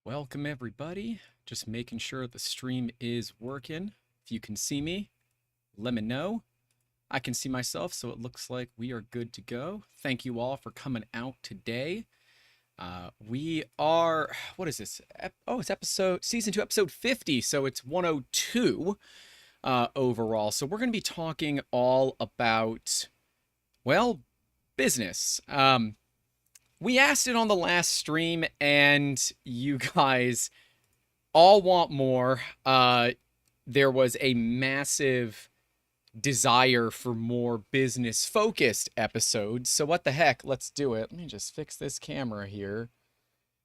Welcome everybody. Just making sure the stream is working. If you can see me, let me know. I can see myself, so it looks like we are good to go. Thank you all for coming out today. We are, what is this? It's season 2, episode 50, so it's 102 overall. So we're going to be talking all about, well, business. We asked it on the last stream, and you guys all want more. There was a massive desire for more business-focused episodes. So what the heck? Let's do it. Let me just fix this camera here.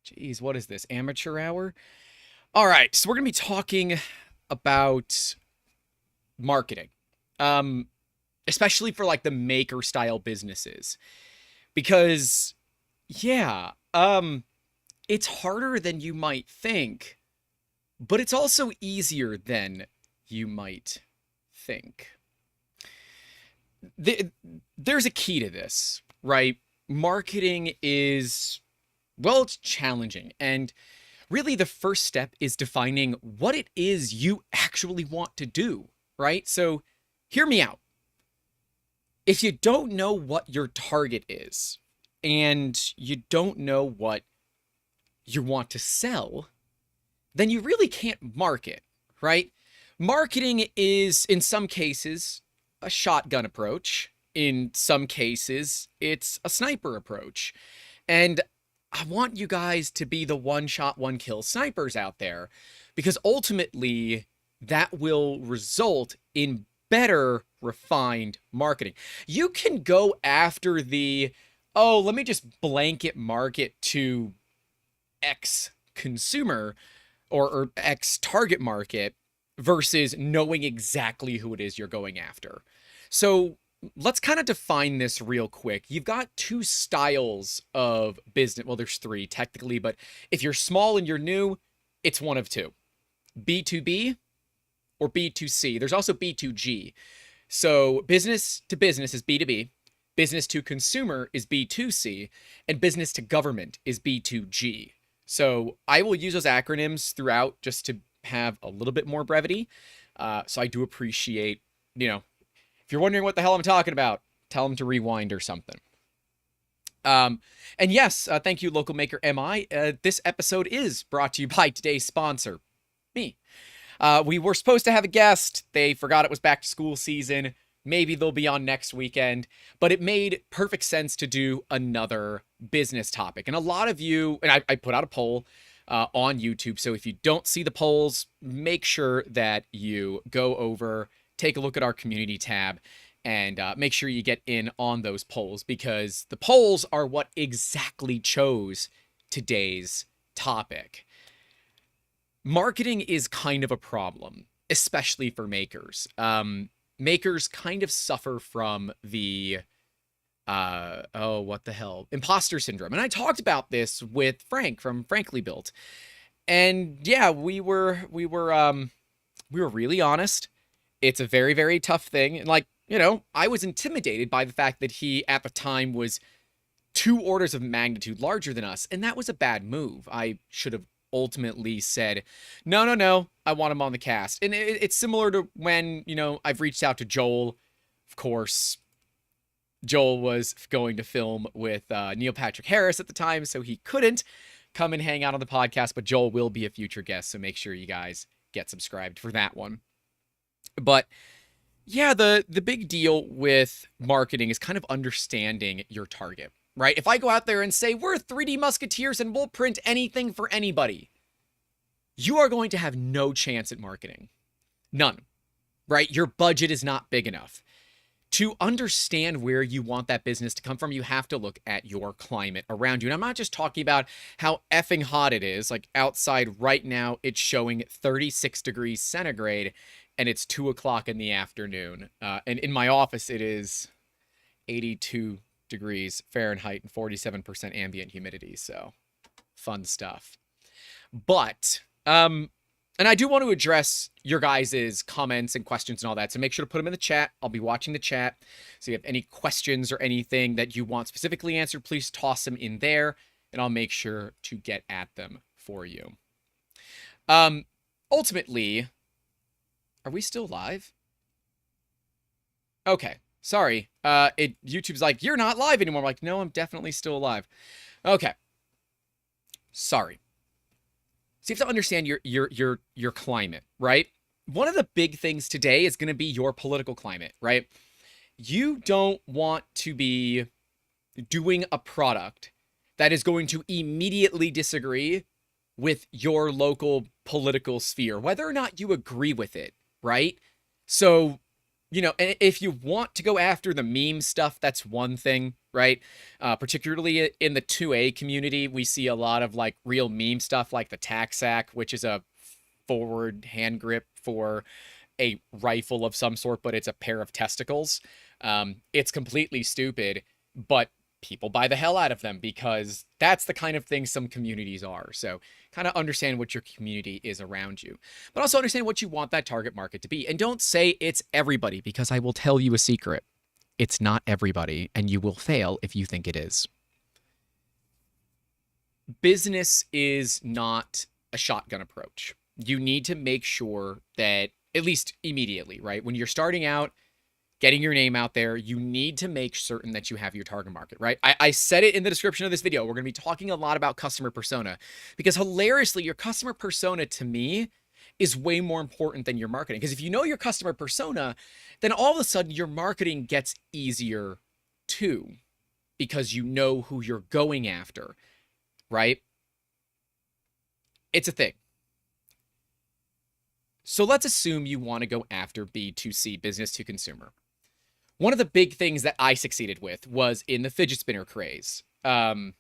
Jeez, what is this? Amateur hour? All right, so we're going to be talking about marketing, especially for like the maker-style businesses. Because... yeah, it's harder than you might think, but it's also easier than you might think. There's a key to this, right? Marketing is, well, it's challenging. And really the first step is defining what it is you actually want to do, right? So hear me out. If you don't know what your target is, and you don't know what you want to sell, then you really can't market, right? Marketing is, in some cases, a shotgun approach. In some cases, it's a sniper approach. And I want you guys to be the one-shot, one-kill snipers out there, because ultimately, that will result in better, refined marketing. You can go after the... oh, let me just blanket market to X consumer or X target market versus knowing exactly who it is you're going after. So let's kind of define this real quick. You've got two styles of business. Well, there's three technically, but if you're small and you're new, it's one of two. B2B or B2C. There's also B2G. So business to business is B2B. Business to consumer is B2C, and business to government is B2G. So I will use those acronyms throughout just to have a little bit more brevity. So I do appreciate, if you're wondering what the hell I'm talking about, tell them to rewind or something. And yes, thank you, local maker MI. This episode is brought to you by today's sponsor, me. We were supposed to have a guest. They forgot it was back to school season. Maybe they'll be on next weekend, but it made perfect sense to do another business topic. And a lot of you, and I put out a poll on YouTube, so if you don't see the polls, make sure that you go over, take a look at our community tab, and make sure you get in on those polls, because the polls are what exactly chose today's topic. Marketing is kind of a problem, especially for makers. Makers kind of suffer from the, imposter syndrome. And I talked about this with Frank from Frankly Built. And yeah, we were really honest. It's a very, very tough thing. And I was intimidated by the fact that he at the time was 2 orders of magnitude larger than us. And that was a bad move. I should have ultimately said, no, I want him on the cast. And it's similar to when, I've reached out to Joel. Of course, Joel was going to film with Neil Patrick Harris at the time, so he couldn't come and hang out on the podcast, but Joel will be a future guest, so make sure you guys get subscribed for that one. But yeah, the big deal with marketing is kind of understanding your target. Right? If I go out there and say, we're 3D Musketeers and we'll print anything for anybody, you are going to have no chance at marketing. None. Right? Your budget is not big enough. To understand where you want that business to come from, you have to look at your climate around you. And I'm not just talking about how effing hot it is. Like outside right now, it's showing 36 degrees centigrade and it's 2 o'clock in the afternoon. And in my office, it is 82 degrees Fahrenheit and 47% ambient humidity. So fun stuff. But, and I do want to address your guys' comments and questions and all that. So make sure to put them in the chat. I'll be watching the chat. So if you have any questions or anything that you want specifically answered, please toss them in there and I'll make sure to get at them for you. Um, ultimately, are we still live? Okay, sorry. YouTube's like, you're not live anymore. I'm like, no, I'm definitely still alive. Okay, sorry. So you have to understand your climate, right? One of the big things today is going to be your political climate, right? You don't want to be doing a product that is going to immediately disagree with your local political sphere, whether or not you agree with it, right? So, if you want to go after the meme stuff, that's one thing, right? Particularly in the 2A community, we see a lot of like real meme stuff like the tack sack, which is a forward hand grip for a rifle of some sort, but it's a pair of testicles. It's completely stupid, but people buy the hell out of them because that's the kind of thing some communities are. So kind of understand what your community is around you, but also understand what you want that target market to be. And don't say it's everybody, because I will tell you a secret. It's not everybody, and you will fail if you think it is. Business is not a shotgun approach. You need to make sure that, at least immediately, right? When you're starting out, getting your name out there, you need to make certain that you have your target market, right? I said it in the description of this video. We're going to be talking a lot about customer persona, because hilariously, your customer persona to me is way more important than your marketing. Because if you know your customer persona, then all of a sudden your marketing gets easier too, because you know who you're going after, right? It's a thing. So let's assume you want to go after B2C, business to consumer. One of the big things that I succeeded with was in the fidget spinner craze. A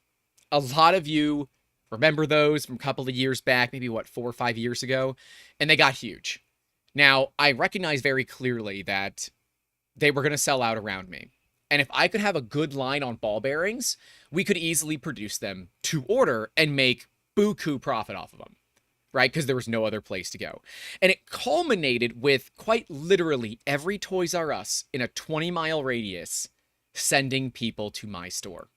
lot of you remember those from a couple of years back, maybe 4 or 5 years ago, and they got huge. Now, I recognize very clearly that they were going to sell out around me. And if I could have a good line on ball bearings, we could easily produce them to order and make buku profit off of them, right? Because there was no other place to go. And it culminated with quite literally every Toys R Us in a 20-mile radius sending people to my store.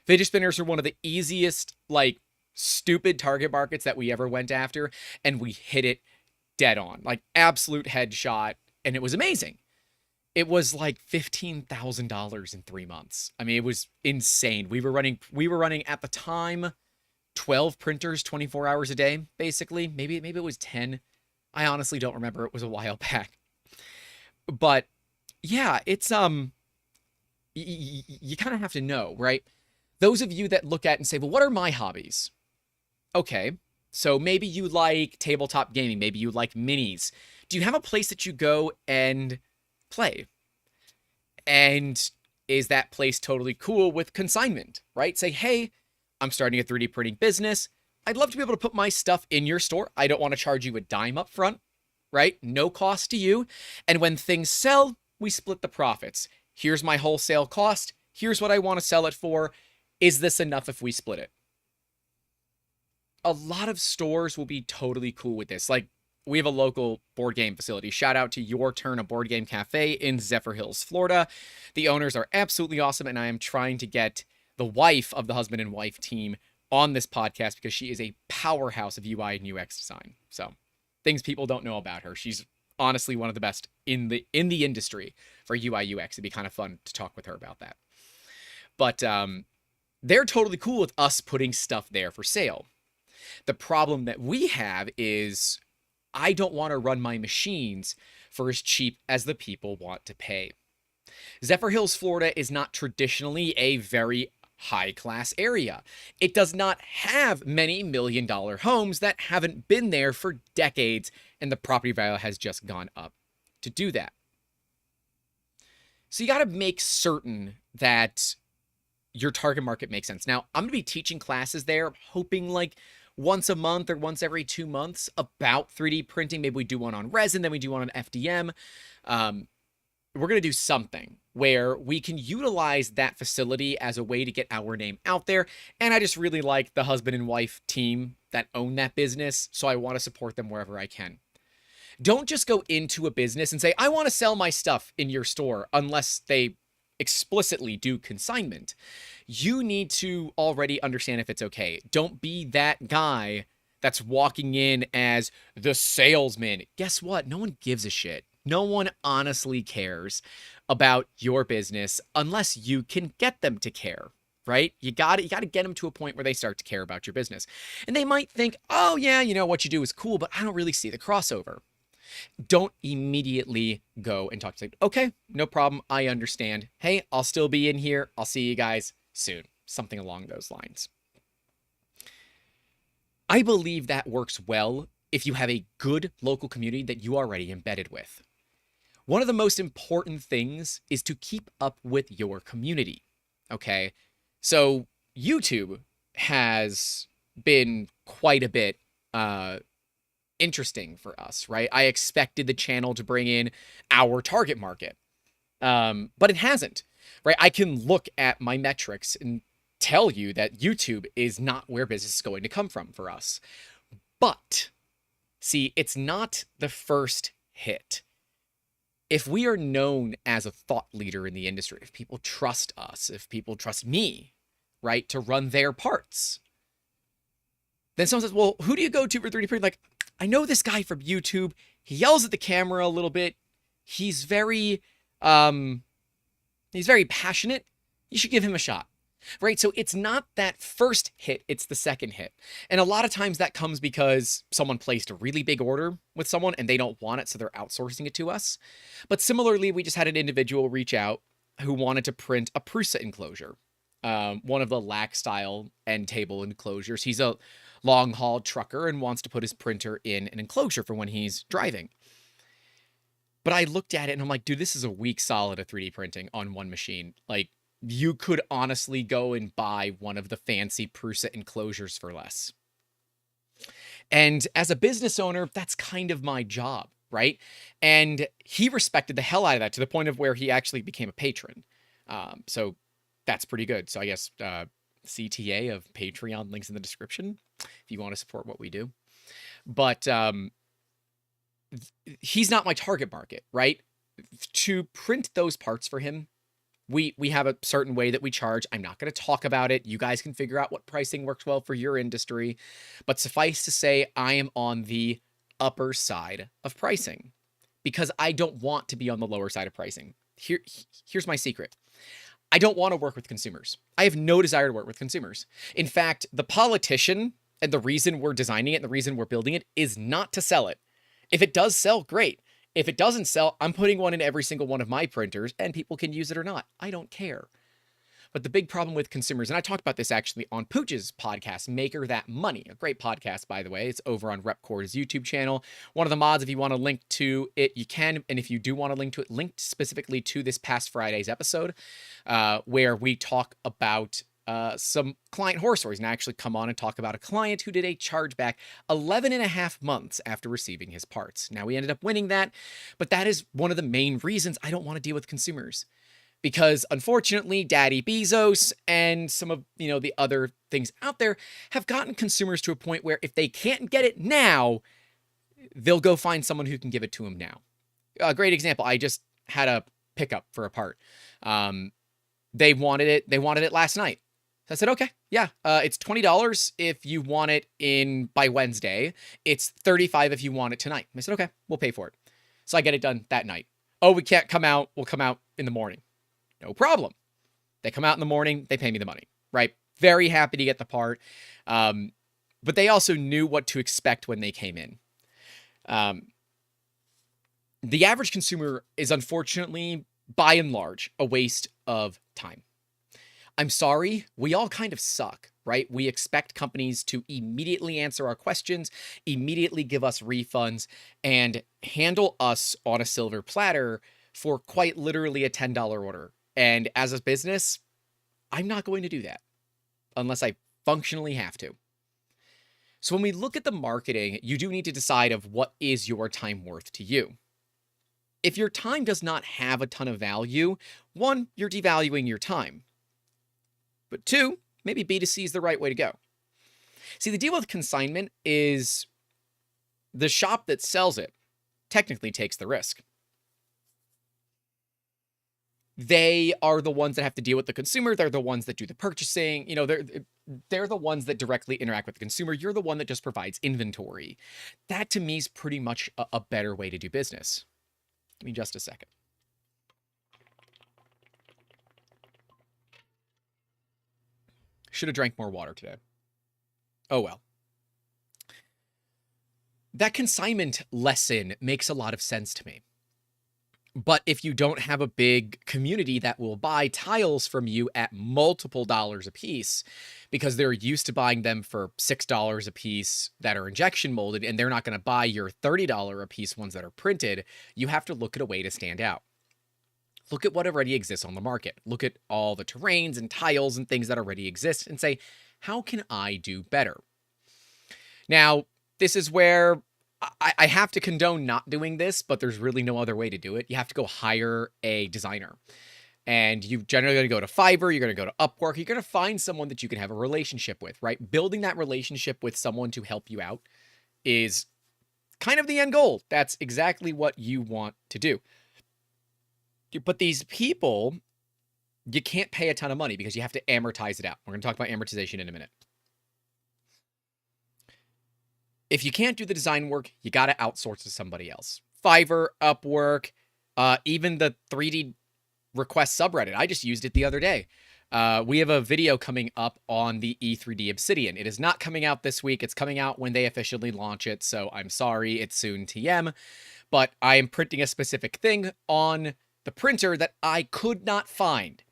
Fidget spinners are one of the easiest, like, stupid target markets that we ever went after, and we hit it dead on. Like, absolute headshot, and it was amazing. It was like $15,000 in 3 months. I mean, it was insane. We were running at the time 12 printers 24 hours a day, basically. Maybe it was 10. I honestly don't remember. It was a while back. But yeah, it's you kind of have to know, right? Those of you that look at and say, well, what are my hobbies? Okay, so maybe you like tabletop gaming. Maybe you like minis. Do you have a place that you go and play? And is that place totally cool with consignment, right? Say, hey, I'm starting a 3D printing business. I'd love to be able to put my stuff in your store. I don't want to charge you a dime up front, right? No cost to you. And when things sell, we split the profits. Here's my wholesale cost. Here's what I want to sell it for. Is this enough if we split it? A lot of stores will be totally cool with this. Like, we have a local board game facility. Shout out to Your Turn, a board game cafe in Zephyr Hills, Florida. The owners are absolutely awesome, and I am trying to get the wife of the husband and wife team on this podcast because she is a powerhouse of UI and UX design. So, things people don't know about her. She's honestly one of the best in the industry for UI UX. It'd be kind of fun to talk with her about that. But they're totally cool with us putting stuff there for sale. The problem that we have is I don't want to run my machines for as cheap as the people want to pay. Zephyr Hills, Florida is not traditionally a very high-class area. It does not have many million-dollar homes that haven't been there for decades, and the property value has just gone up to do that. So you got to make certain that your target market makes sense. Now, I'm going to be teaching classes there, hoping like once a month or once every 2 months about 3D printing. Maybe we do one on resin, then we do one on FDM. We're going to do something where we can utilize that facility as a way to get our name out there. And I just really like the husband and wife team that own that business, so I want to support them wherever I can. Don't just go into a business and say, I want to sell my stuff in your store unless they explicitly do consignment. You need to already understand if it's okay. Don't be that guy that's walking in as the salesman. Guess what? No one gives a shit. No one honestly cares about your business unless you can get them to care, right? You got to get them to a point where they start to care about your business. And they might think, "Oh yeah, what you do is cool, but I don't really see the crossover." Don't immediately go and talk to them. Okay, no problem. I understand. Hey, I'll still be in here. I'll see you guys soon. Something along those lines. I believe that works well if you have a good local community that you are already embedded with. One of the most important things is to keep up with your community. Okay, so YouTube has been quite a bit interesting for us, right? I expected the channel to bring in our target market, but it hasn't, right? I can look at my metrics and tell you that YouTube is not where business is going to come from for us. But see, it's not the first hit. If we are known as a thought leader in the industry, if people trust us, if people trust me, right, to run their parts, then someone says, well, who do you go to for 3D printing? Like, I know this guy from YouTube. He yells at the camera a little bit. He's very passionate. You should give him a shot. Right? So it's not that first hit, it's the second hit. And a lot of times that comes because someone placed a really big order with someone and they don't want it, so they're outsourcing it to us. But similarly, we just had an individual reach out who wanted to print a Prusa enclosure, one of the LAC style end table enclosures. He's a long haul trucker and wants to put his printer in an enclosure for when he's driving. But I looked at it and I'm like, dude, this is a weak solid of 3D printing on one machine. Like, you could honestly go and buy one of the fancy Prusa enclosures for less. And as a business owner, that's kind of my job, right? And he respected the hell out of that to the point of where he actually became a patron. So that's pretty good. So I guess CTA of Patreon, links in the description if you want to support what we do. But he's not my target market, right? To print those parts for him, we have a certain way that we charge. I'm not going to talk about it. You guys can figure out what pricing works well for your industry. But suffice to say, I am on the upper side of pricing because I don't want to be on the lower side of pricing. Here's my secret. I don't want to work with consumers. I have no desire to work with consumers. In fact, the politician and the reason we're designing it and the reason we're building it is not to sell it. If it does sell, great. If it doesn't sell, I'm putting one in every single one of my printers and people can use it or not. I don't care. But the big problem with consumers, and I talked about this actually on Pooch's podcast, Maker That Money, a great podcast, by the way. It's over on Repcor's YouTube channel. One of the mods, if you want to link to it, you can. And if you do want to link to it, linked specifically to this past Friday's episode, where we talk about some client horror stories, and I actually come on and talk about a client who did a chargeback 11 and a half months after receiving his parts. Now, we ended up winning that, but that is one of the main reasons I don't want to deal with consumers. Because unfortunately, Daddy Bezos and some of the other things out there have gotten consumers to a point where if they can't get it now, they'll go find someone who can give it to them now. A great example, I just had a pickup for a part. They wanted it last night. So I said, okay, yeah, it's $20 if you want it in by Wednesday. It's $35 if you want it tonight. I said, okay, we'll pay for it. So I get it done that night. Oh, we can't come out. We'll come out in the morning. No problem. They come out in the morning. They pay me the money, right? Very happy to get the part. But they also knew what to expect when they came in. The average consumer is unfortunately, by and large, a waste of time. I'm sorry, we all kind of suck, right? We expect companies to immediately answer our questions, immediately give us refunds, and handle us on a silver platter for quite literally a $10 order. And as a business, I'm not going to do that unless I functionally have to. So when we look at the marketing, you do need to decide of what is your time worth to you. If your time does not have a ton of value, one, you're devaluing your time. But two, maybe B2C is the right way to go. See, the deal with consignment is the shop that sells it technically takes the risk. They are the ones that have to deal with the consumer. They're the ones that do the purchasing. They're the ones that directly interact with the consumer. You're the one that just provides inventory. That to me is pretty much a better way to do business. Give me just a second. Should have drank more water today. Oh well. That consignment lesson makes a lot of sense to me. But if you don't have a big community that will buy tiles from you at multiple dollars a piece because they're used to buying them for $6 a piece that are injection molded, and they're not going to buy your $30 a piece ones that are printed, you have to look at a way to stand out. Look at what already exists on the market. Look at all the terrains and tiles and things that already exist and say, how can I do better? Now, this is where I have to condone not doing this, but there's really no other way to do it. You have to go hire a designer. And you generally going to go to Fiverr, you're going to go to Upwork, you're going to find someone that you can have a relationship with, right? Building that relationship with someone to help you out is kind of the end goal. That's exactly what you want to do. But these people, you can't pay a ton of money because you have to amortize it out. We're going to talk about amortization in a minute. If you can't do the design work, you got to outsource to somebody else. Fiverr, Upwork, even the 3D request subreddit. I just used it the other day. We have a video coming up on the E3D Obsidian. It is not coming out this week. It's coming out when they officially launch it, so I'm sorry. It's soon TM. But I am printing a specific thing on the printer that I could not find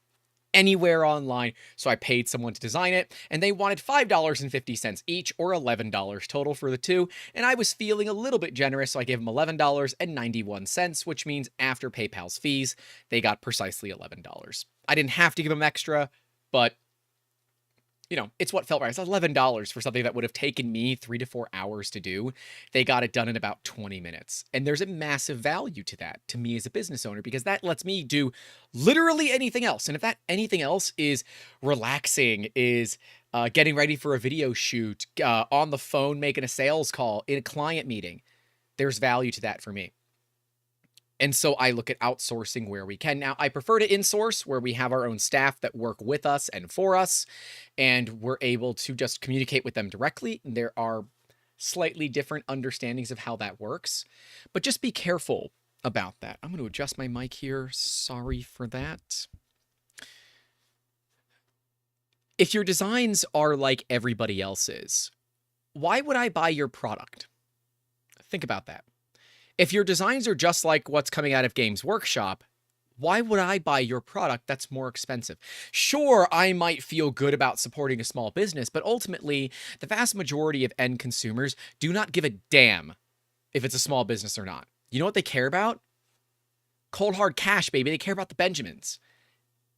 anywhere online, so I paid someone to design it, and they wanted $5.50 each, or $11 total for the two, and I was feeling a little bit generous, so I gave them $11.91, which means after PayPal's fees, they got precisely $11. I didn't have to give them extra, but it's what felt right. It's $11 for something that would have taken me 3 to 4 hours to do. They got it done in about 20 minutes. And there's a massive value to that, to me as a business owner, because that lets me do literally anything else. And if that anything else is relaxing, is getting ready for a video shoot, on the phone, making a sales call, in a client meeting, there's value to that for me. And so I look at outsourcing where we can. Now, I prefer to insource where we have our own staff that work with us and for us, and we're able to just communicate with them directly. There are slightly different understandings of how that works, but just be careful about that. I'm going to adjust my mic here. Sorry for that. If your designs are like everybody else's, why would I buy your product? Think about that. If your designs are just like what's coming out of Games Workshop, why would I buy your product that's more expensive? Sure, I might feel good about supporting a small business, but ultimately, the vast majority of end consumers do not give a damn if it's a small business or not. You know what they care about? Cold hard cash, baby. They care about the Benjamins,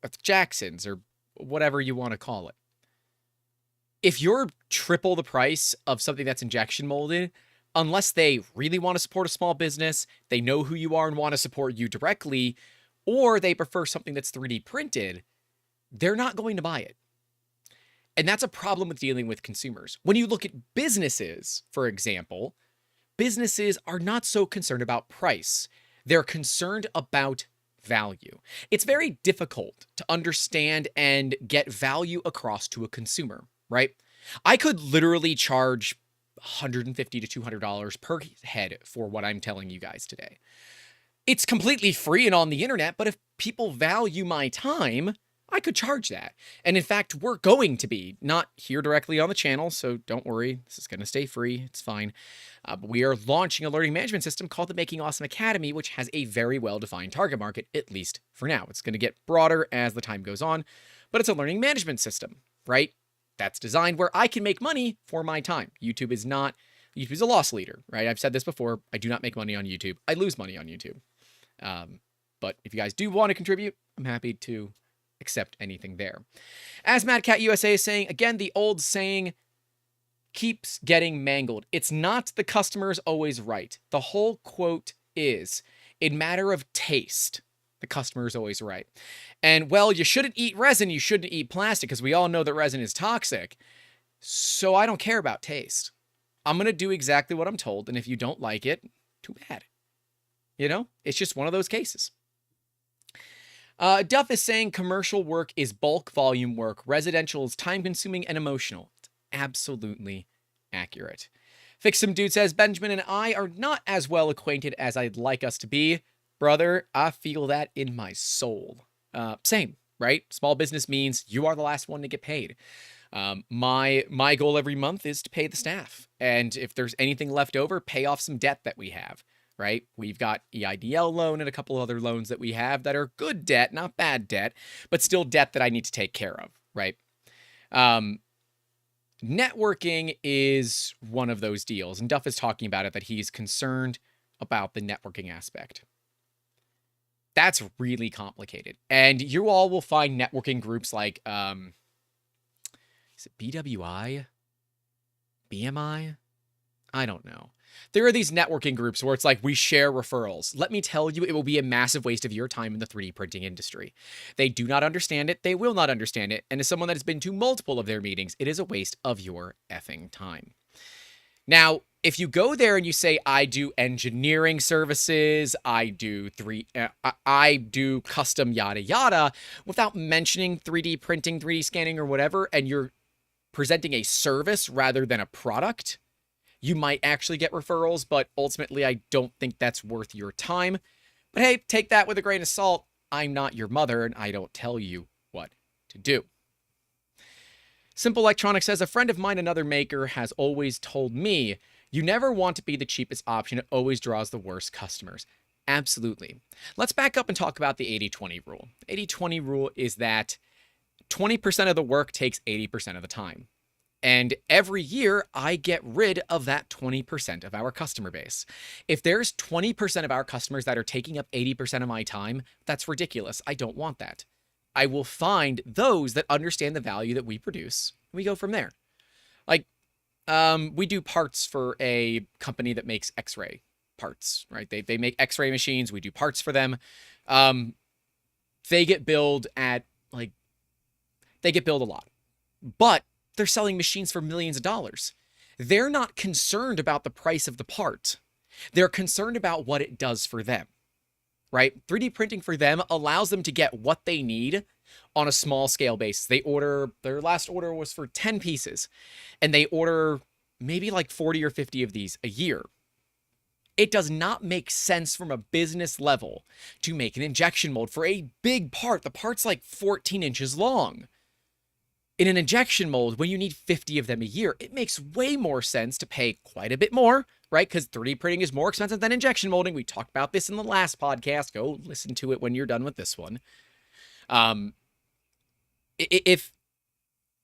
or the Jacksons, or whatever you want to call it. If you're triple the price of something that's injection molded, unless they really want to support a small business, they know who you are and want to support you directly, or they prefer something that's 3D printed, they're not going to buy it. And that's a problem with dealing with consumers. When you look at businesses, for example, businesses are not so concerned about price. They're concerned about value. It's very difficult to understand and get value across to a consumer, right? I could literally charge $150 to $200 per head for what I'm telling you guys today. It's completely free and on the internet, but if people value my time, I could charge that. And in fact, we're going to be, not here directly on the channel, so don't worry, this is going to stay free, it's fine. But we are launching a learning management system called the Making Awesome Academy, which has a very well-defined target market, at least for now. It's going to get broader as the time goes on, but it's a learning management system, right? That's designed where I can make money for my time. YouTube is a loss leader, right? I've said this before. I do not make money on YouTube. I lose money on YouTube. But if you guys do want to contribute, I'm happy to accept anything there. As Mad Cat USA is saying, again, the old saying keeps getting mangled. It's not the customer's always right. The whole quote is, in matter of taste, the customer is always right. And, well, you shouldn't eat resin, you shouldn't eat plastic, because we all know that resin is toxic. So I don't care about taste. I'm going to do exactly what I'm told, and if you don't like it, too bad. It's just one of those cases. Duff is saying commercial work is bulk volume work. Residential is time consuming and emotional. It's absolutely accurate. Fix Some Dude says Benjamin and I are not as well acquainted as I'd like us to be. Brother, I feel that in my soul. Same, right? Small business means you are the last one to get paid. My goal every month is to pay the staff. And if there's anything left over, pay off some debt that we have. Right? We've got EIDL loan and a couple other loans that we have that are good debt, not bad debt, but still debt that I need to take care of, right? Networking is one of those deals, and Duff is talking about it, that he's concerned about the networking aspect. That's really complicated. And you all will find networking groups like, is it BWI? BMI? I don't know. There are these networking groups where it's like, we share referrals. Let me tell you, it will be a massive waste of your time in the 3D printing industry. They do not understand it. They will not understand it. And as someone that has been to multiple of their meetings, it is a waste of your effing time. Now, if you go there and you say, I do engineering services, I do custom yada yada, without mentioning 3D printing, 3D scanning, or whatever, and you're presenting a service rather than a product, you might actually get referrals, but ultimately I don't think that's worth your time. But hey, take that with a grain of salt. I'm not your mother, and I don't tell you what to do. Simple Electronics says, a friend of mine, another maker, has always told me, you never want to be the cheapest option. It always draws the worst customers. Absolutely. Let's back up and talk about the 80-20 rule. The 80-20 rule is that 20% of the work takes 80% of the time. And every year, I get rid of that 20% of our customer base. If there's 20% of our customers that are taking up 80% of my time, that's ridiculous. I don't want that. I will find those that understand the value that we produce. We go from there. Like, we do parts for a company that makes X-ray parts, right? They make X-ray machines. We do parts for them. They get billed a lot. But they're selling machines for millions of dollars. They're not concerned about the price of the part. They're concerned about what it does for them, right? 3D printing for them allows them to get what they need on a small scale basis. Their last order was for 10 pieces, and they order maybe like 40 or 50 of these a year. It does not make sense from a business level to make an injection mold for a big part. The part's like 14 inches long. In an injection mold, when you need 50 of them a year, it makes way more sense to pay quite a bit more, right? Because 3D printing is more expensive than injection molding. We talked about this in the last podcast. Go listen to it when you're done with this one. If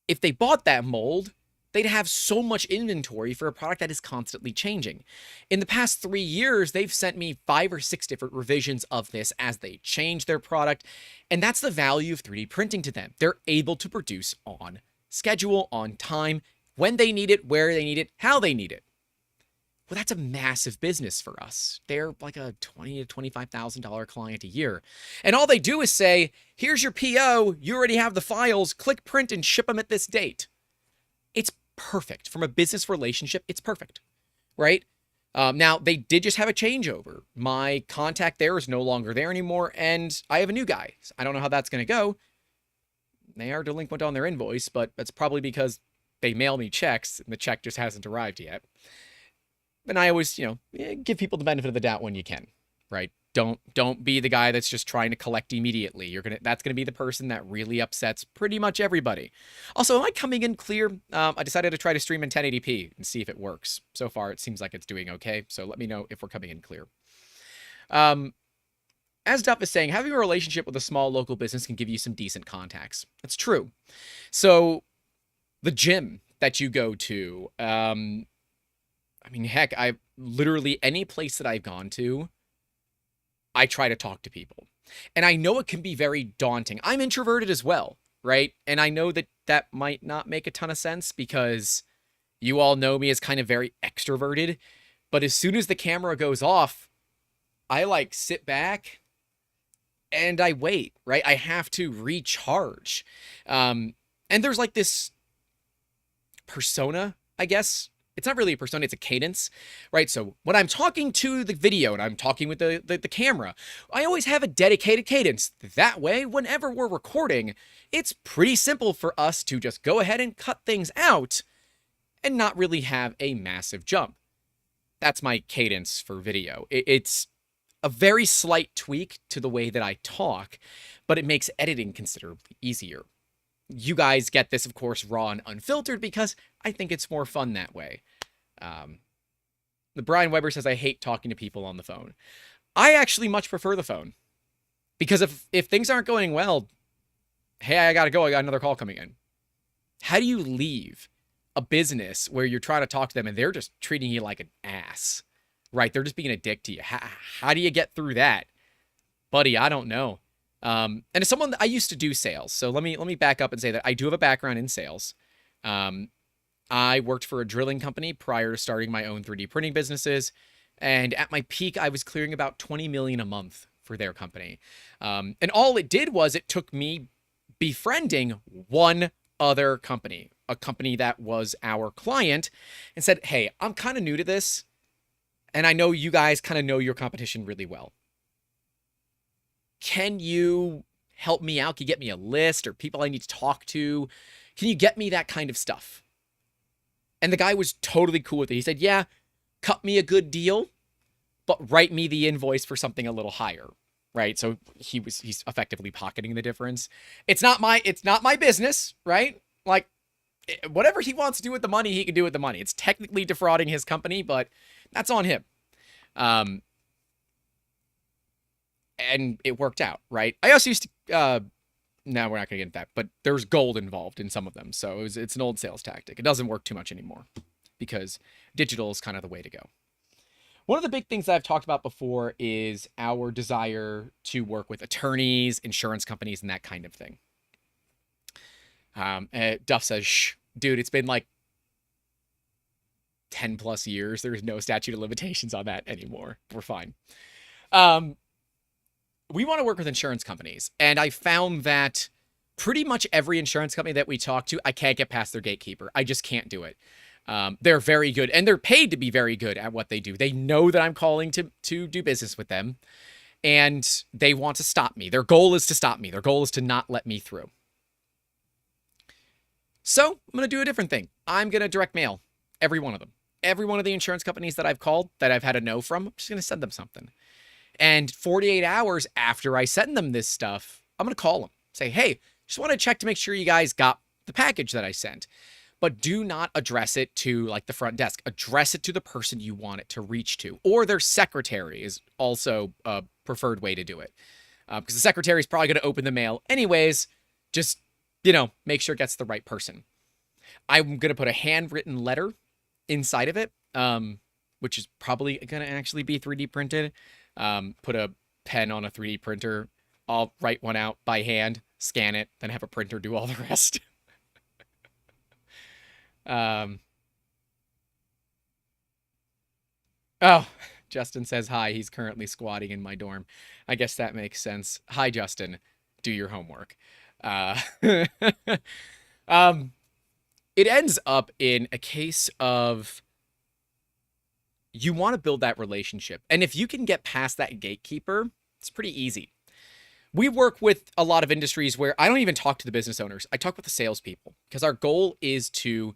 they bought that mold, they'd have so much inventory for a product that is constantly changing. In the past 3 years, they've sent me 5 or 6 different revisions of this as they change their product. And that's the value of 3D printing to them. They're able to produce on schedule, on time, when they need it, where they need it, how they need it. Well, that's a massive business for us. They're like a $20,000 to $25,000 client a year. And all they do is say, here's your PO. You already have the files. Click print and ship them at this date. It's perfect. From a business relationship, it's perfect, right? Now, they did just have a changeover. My contact there is no longer there anymore, and I have a new guy. I don't know how that's going to go. They are delinquent on their invoice, but that's probably because they mail me checks, and the check just hasn't arrived yet. And I always, give people the benefit of the doubt when you can, right? Don't be the guy that's just trying to collect immediately. That's gonna be the person that really upsets pretty much everybody. Also, am I coming in clear? I decided to try to stream in 1080p and see if it works. So far, it seems like it's doing okay. So let me know if we're coming in clear. As Duff is saying, having a relationship with a small local business can give you some decent contacts. That's true. So the gym that you go to, heck, I literally any place that I've gone to, I try to talk to people. And I know it can be very daunting. I'm introverted as well, right? And I know that might not make a ton of sense because you all know me as kind of very extroverted. But as soon as the camera goes off, I sit back and I wait, right? I have to recharge. And there's this persona, I guess, it's not really a persona, it's a cadence, right? So when I'm talking to the video and I'm talking with the camera, I always have a dedicated cadence. That way, whenever we're recording, it's pretty simple for us to just go ahead and cut things out and not really have a massive jump. That's my cadence for video. It's a very slight tweak to the way that I talk, but it makes editing considerably easier. You guys get this, of course, raw and unfiltered because I think it's more fun that way. The Brian Weber says, I hate talking to people on the phone. I actually much prefer the phone because if things aren't going well, hey, I got to go. I got another call coming in. How do you leave a business where you're trying to talk to them and they're just treating you like an ass, right? They're just being a dick to you. How do you get through that? Buddy, I don't know. And as someone that I used to do sales, so let me back up and say that I do have a background in sales. I worked for a drilling company prior to starting my own 3D printing businesses, and at my peak, I was clearing about $20 million a month for their company. And all it did was it took me befriending one other company, a company that was our client, and said, "Hey, I'm kind of new to this, and I know you guys kind of know your competition really well. Can you help me out? Can you get me a list or people I need to talk to? Can you get me that kind of stuff?" And the guy was totally cool with it. He said, "Yeah, cut me a good deal, but write me the invoice for something a little higher." Right? So he's effectively pocketing the difference. It's not my business, right? Like, whatever he wants to do with the money, he can do with the money. It's technically defrauding his company, but that's on him. And it worked out, right? I also used to, no, we're not going to get into that, but there's gold involved in some of them. So it's an old sales tactic. It doesn't work too much anymore because digital is kind of the way to go. One of the big things that I've talked about before is our desire to work with attorneys, insurance companies, and that kind of thing. Duff says, "Shh, dude, it's been like 10 plus years. There's no statute of limitations on that anymore. We're fine." We want to work with insurance companies, and I found that pretty much every insurance company that we talk to, I can't get past their gatekeeper. I just can't do it. They're very good, and they're paid to be very good at what they do. They know that I'm calling to do business with them, and they want to stop me. Their goal is to stop me. Their goal is to not let me through. So I'm going to do a different thing. I'm going to direct mail every one of them. Every one of the insurance companies that I've called that I've had a no from, I'm just going to send them something. And 48 hours after I send them this stuff, I'm going to call them. Say, "Hey, just want to check to make sure you guys got the package that I sent." But do not address it to like the front desk. Address it to the person you want it to reach to. Or their secretary is also a preferred way to do it. Because the secretary is probably going to open the mail anyways. Just, make sure it gets the right person. I'm going to put a handwritten letter inside of it, which is probably going to actually be 3D printed. Put a pen on a 3D printer. I'll write one out by hand, scan it, then have a printer do all the rest. Oh, Justin says hi. He's currently squatting in my dorm. I guess that makes sense. Hi, Justin. Do your homework. It ends up in a case of you want to build that relationship. And if you can get past that gatekeeper, it's pretty easy. We work with a lot of industries where I don't even talk to the business owners. I talk with the salespeople because our goal is to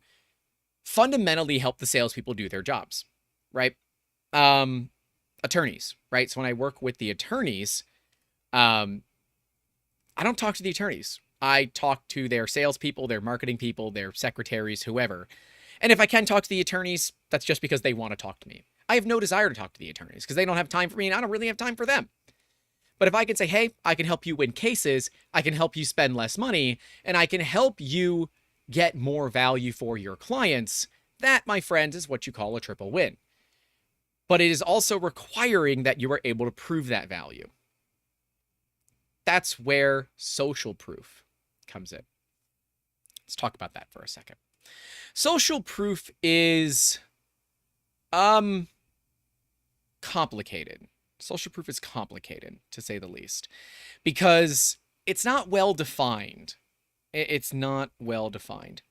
fundamentally help the salespeople do their jobs, right? Attorneys, right? So when I work with the attorneys, I don't talk to the attorneys. I talk to their salespeople, their marketing people, their secretaries, whoever. And if I can talk to the attorneys, that's just because they want to talk to me. I have no desire to talk to the attorneys because they don't have time for me and I don't really have time for them. But if I can say, "Hey, I can help you win cases, I can help you spend less money, and I can help you get more value for your clients," that, my friends, is what you call a triple win. But it is also requiring that you are able to prove that value. That's where social proof comes in. Let's talk about that for a second. Social proof is complicated. Social proof is complicated, to say the least, because it's not well defined. It's not well defined.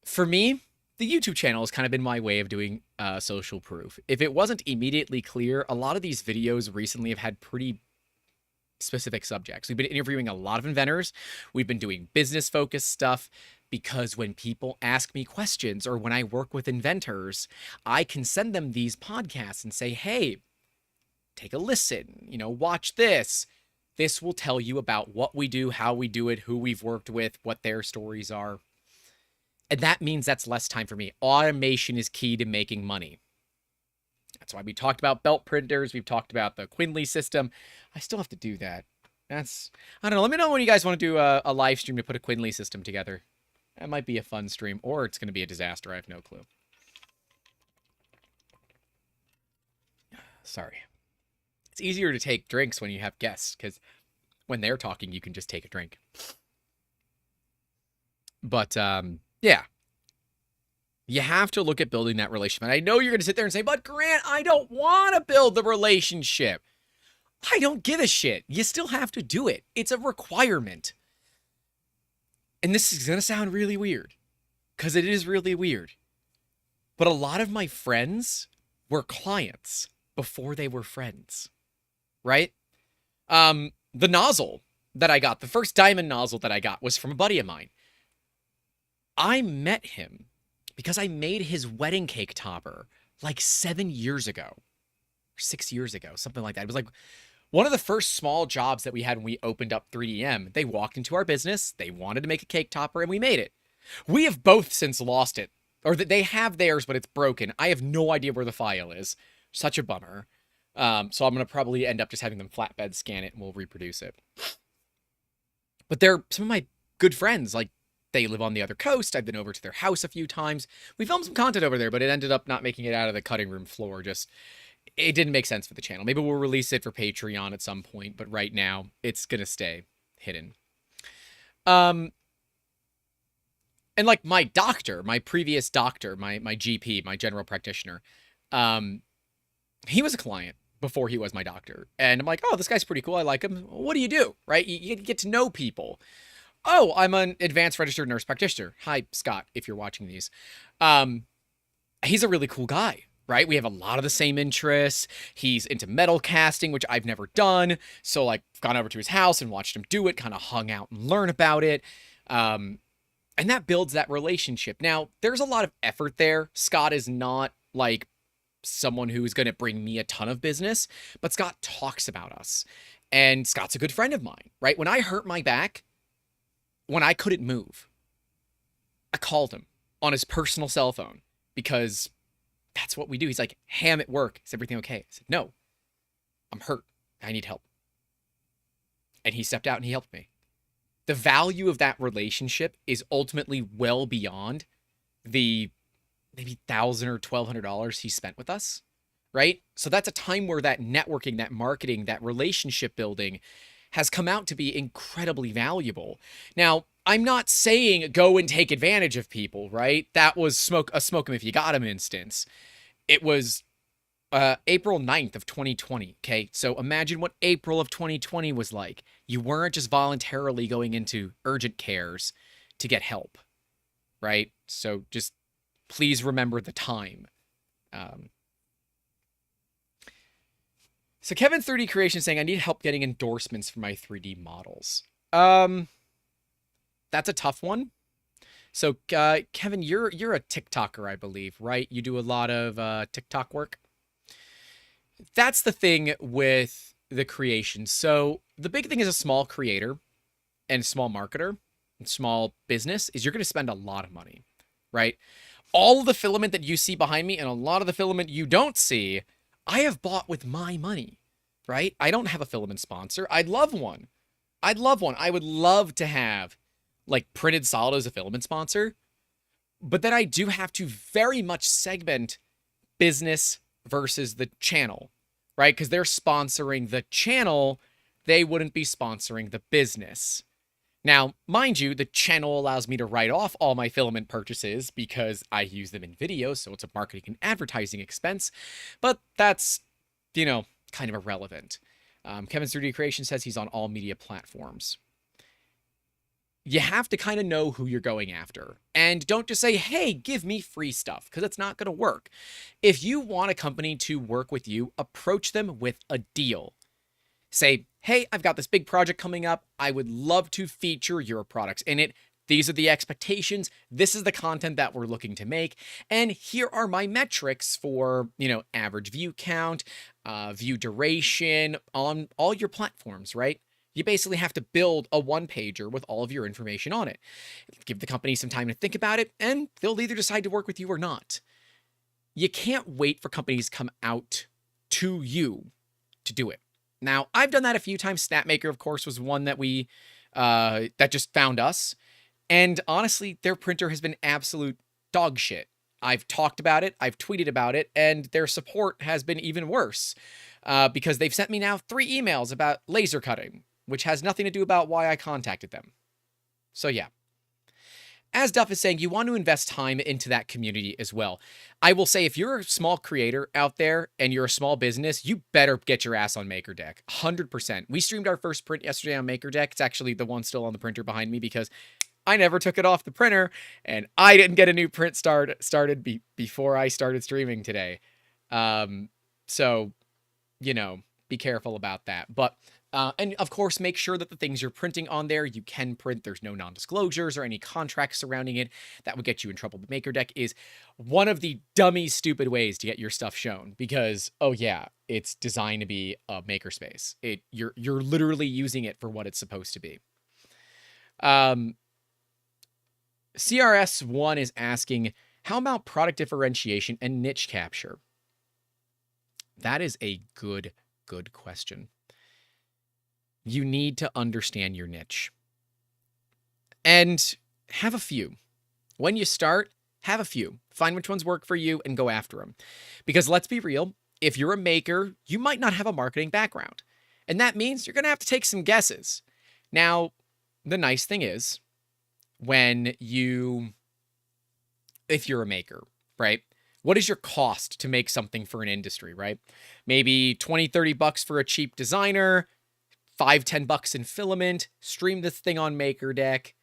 For me, the YouTube channel has kind of been my way of doing social proof. If it wasn't immediately clear, a lot of these videos recently have had pretty specific subjects. We've been interviewing a lot of inventors. We've been doing business focused stuff because when people ask me questions or when I work with inventors, I can send them these podcasts and say, hey, take a listen, watch this. This will tell you about what we do, how we do it, who we've worked with, what their stories are. And that means that's less time for me. Automation is key to making money. That's why we talked about belt printers. We've talked about the Quinley system. I still have to do that. I don't know. Let me know when you guys want to do a live stream to put a Quinley system together. That might be a fun stream, or it's going to be a disaster. I have no clue. Sorry. It's easier to take drinks when you have guests, because when they're talking, you can just take a drink. But, yeah. You have to look at building that relationship. And I know you're going to sit there and say, but Grant, I don't want to build the relationship. I don't give a shit. You still have to do it. It's a requirement. And this is going to sound really weird, because it is really weird. But a lot of my friends were clients before they were friends, right? The nozzle that I got, the first diamond nozzle that I got was from a buddy of mine. I met him because I made his wedding cake topper like 7 years ago, or 6 years ago, something like that. It was like one of the first small jobs that we had when we opened up 3DM. They walked into our business, they wanted to make a cake topper, and we made it. We have both since lost it, or that they have theirs, but it's broken. I have no idea where the file is. Such a bummer. So I'm going to probably end up just having them flatbed scan it and we'll reproduce it. But they're some of my good friends. Like, they live on the other coast. I've been over to their house a few times. We filmed some content over there, but it ended up not making it out of the cutting room floor. It didn't make sense for the channel. Maybe we'll release it for Patreon at some point, but right now it's going to stay hidden. And like my doctor, my previous doctor, my GP, my general practitioner, he was a client before he was my doctor. And I'm like, oh, this guy's pretty cool. I like him. What do you do? Right? You get to know people. Oh, I'm an advanced registered nurse practitioner. Hi, Scott, if you're watching these. He's a really cool guy, right? We have a lot of the same interests. He's into metal casting, which I've never done. So, like, gone over to his house and watched him do it, kind of hung out and learn about it. And that builds that relationship. Now, there's a lot of effort there. Scott is not, like, someone who is going to bring me a ton of business, but Scott talks about us. And Scott's a good friend of mine, right? When I hurt my back, when I couldn't move, I called him on his personal cell phone because that's what we do. He's like, hey, I'm at work. Is everything okay? I said, no, I'm hurt. I need help. And he stepped out and he helped me. The value of that relationship is ultimately well beyond the maybe $1,000 or $1,200 he spent with us, right? So that's a time where that networking, that marketing, that relationship building has come out to be incredibly valuable. Now, I'm not saying go and take advantage of people, right? That was smoke 'em if you got 'em instance. It was April 9th of 2020, okay? So imagine what April of 2020 was like. You weren't just voluntarily going into urgent cares to get help, right? So just please remember the time. So Kevin 3D Creation saying, I need help getting endorsements for my 3D models. That's a tough one. So Kevin, you're a TikToker, I believe, right? You do a lot of TikTok work. That's the thing with the creation. So the big thing as a small creator and small marketer and small business is you're going to spend a lot of money, right? All of the filament that you see behind me and a lot of the filament you don't see, I have bought with my money, right? I don't have a filament sponsor. I'd love one. I would love to have like Printed Solid as a filament sponsor, but then I do have to very much segment business versus the channel, right? Because they're sponsoring the channel, they wouldn't be sponsoring the business. Now, mind you, the channel allows me to write off all my filament purchases because I use them in videos, so it's a marketing and advertising expense, but that's, kind of irrelevant. Kevin's 3D Creation says he's on all media platforms. you have to kind of know who you're going after. And don't just say, hey, give me free stuff, because it's not going to work. If you want a company to work with you, approach them with a deal. Say, hey, I've got this big project coming up. I would love to feature your products in it. These are the expectations. This is the content that we're looking to make. And here are my metrics for, average view count, view duration on all your platforms, right? You basically have to build a one-pager with all of your information on it. Give the company some time to think about it, and they'll either decide to work with you or not. You can't wait for companies to come out to you to do it. Now, I've done that a few times. Snapmaker, of course, was one that that just found us. And honestly, their printer has been absolute dog shit. I've talked about it, I've tweeted about it, and their support has been even worse because they've sent me now 3 emails about laser cutting, which has nothing to do about why I contacted them. So yeah. As Duff is saying, you want to invest time into that community as well. I will say, if you're a small creator out there and you're a small business, you better get your ass on MakerDeck. 100%. We streamed our first print yesterday on MakerDeck. It's actually the one still on the printer behind me because I never took it off the printer and I didn't get a new print started before I started streaming today. So, be careful about that. But and of course, make sure that the things you're printing on there, you can print. There's no non-disclosures or any contracts surrounding it that would get you in trouble. But MakerDeck is one of the dummy, stupid ways to get your stuff shown because, oh yeah, it's designed to be a makerspace. You're literally using it for what it's supposed to be. CRS1 is asking, how about product differentiation and niche capture? That is a good question. You need to understand your niche. And have a few. When you start, have a few. Find which ones work for you and go after them. Because let's be real, if you're a maker, you might not have a marketing background. And that means you're going to have to take some guesses. Now, the nice thing is, if you're a maker, right? What is your cost to make something for an industry, right? Maybe 20, 30 bucks for a cheap designer, 5, 10 bucks in filament, stream this thing on MakerDeck,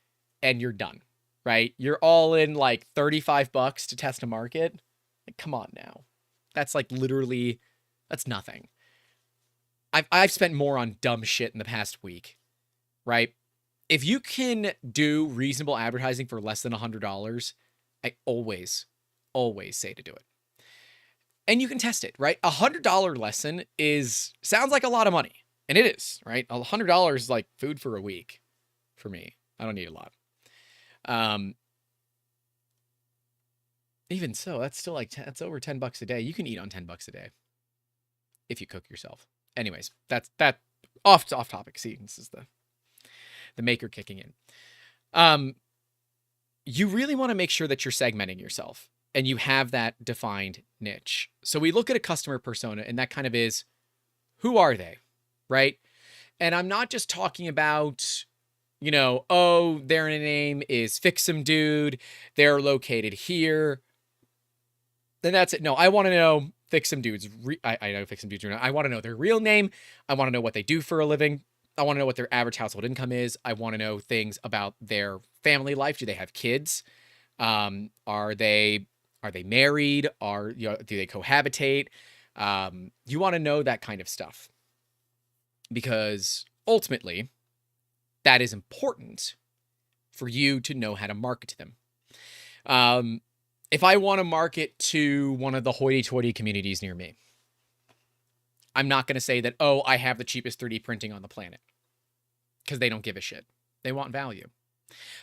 and you're done, right? You're all in like 35 bucks to test a market. Like, come on now. That's like literally, that's nothing. I've spent more on dumb shit in the past week, right? If you can do reasonable advertising for less than $100, I always say to do it. And you can test it, right? $100 lesson sounds like a lot of money. And it is, right? $100 is like food for a week for me. I don't need a lot. Even so, that's still that's over 10 bucks a day. You can eat on 10 bucks a day if you cook yourself. Anyways, that's off topic. See, this is the maker kicking in. You really want to make sure that you're segmenting yourself and you have that defined niche. So we look at a customer persona, and that kind of is, who are they, right? And I'm not just talking about, their name is Fix'em Dude, they're located here, then that's it. No, I want to know Fix'em Dude's, I know Fix'em Dude's, I want to know their real name, I want to know what they do for a living, I want to know what their average household income is, I want to know things about their family life. Do they have kids? Are they married? Do they cohabitate? You want to know that kind of stuff because ultimately that is important for you to know how to market to them. If I want to market to one of the hoity-toity communities near me, I'm not going to say that, oh, I have the cheapest 3D printing on the planet, because they don't give a shit. They want value.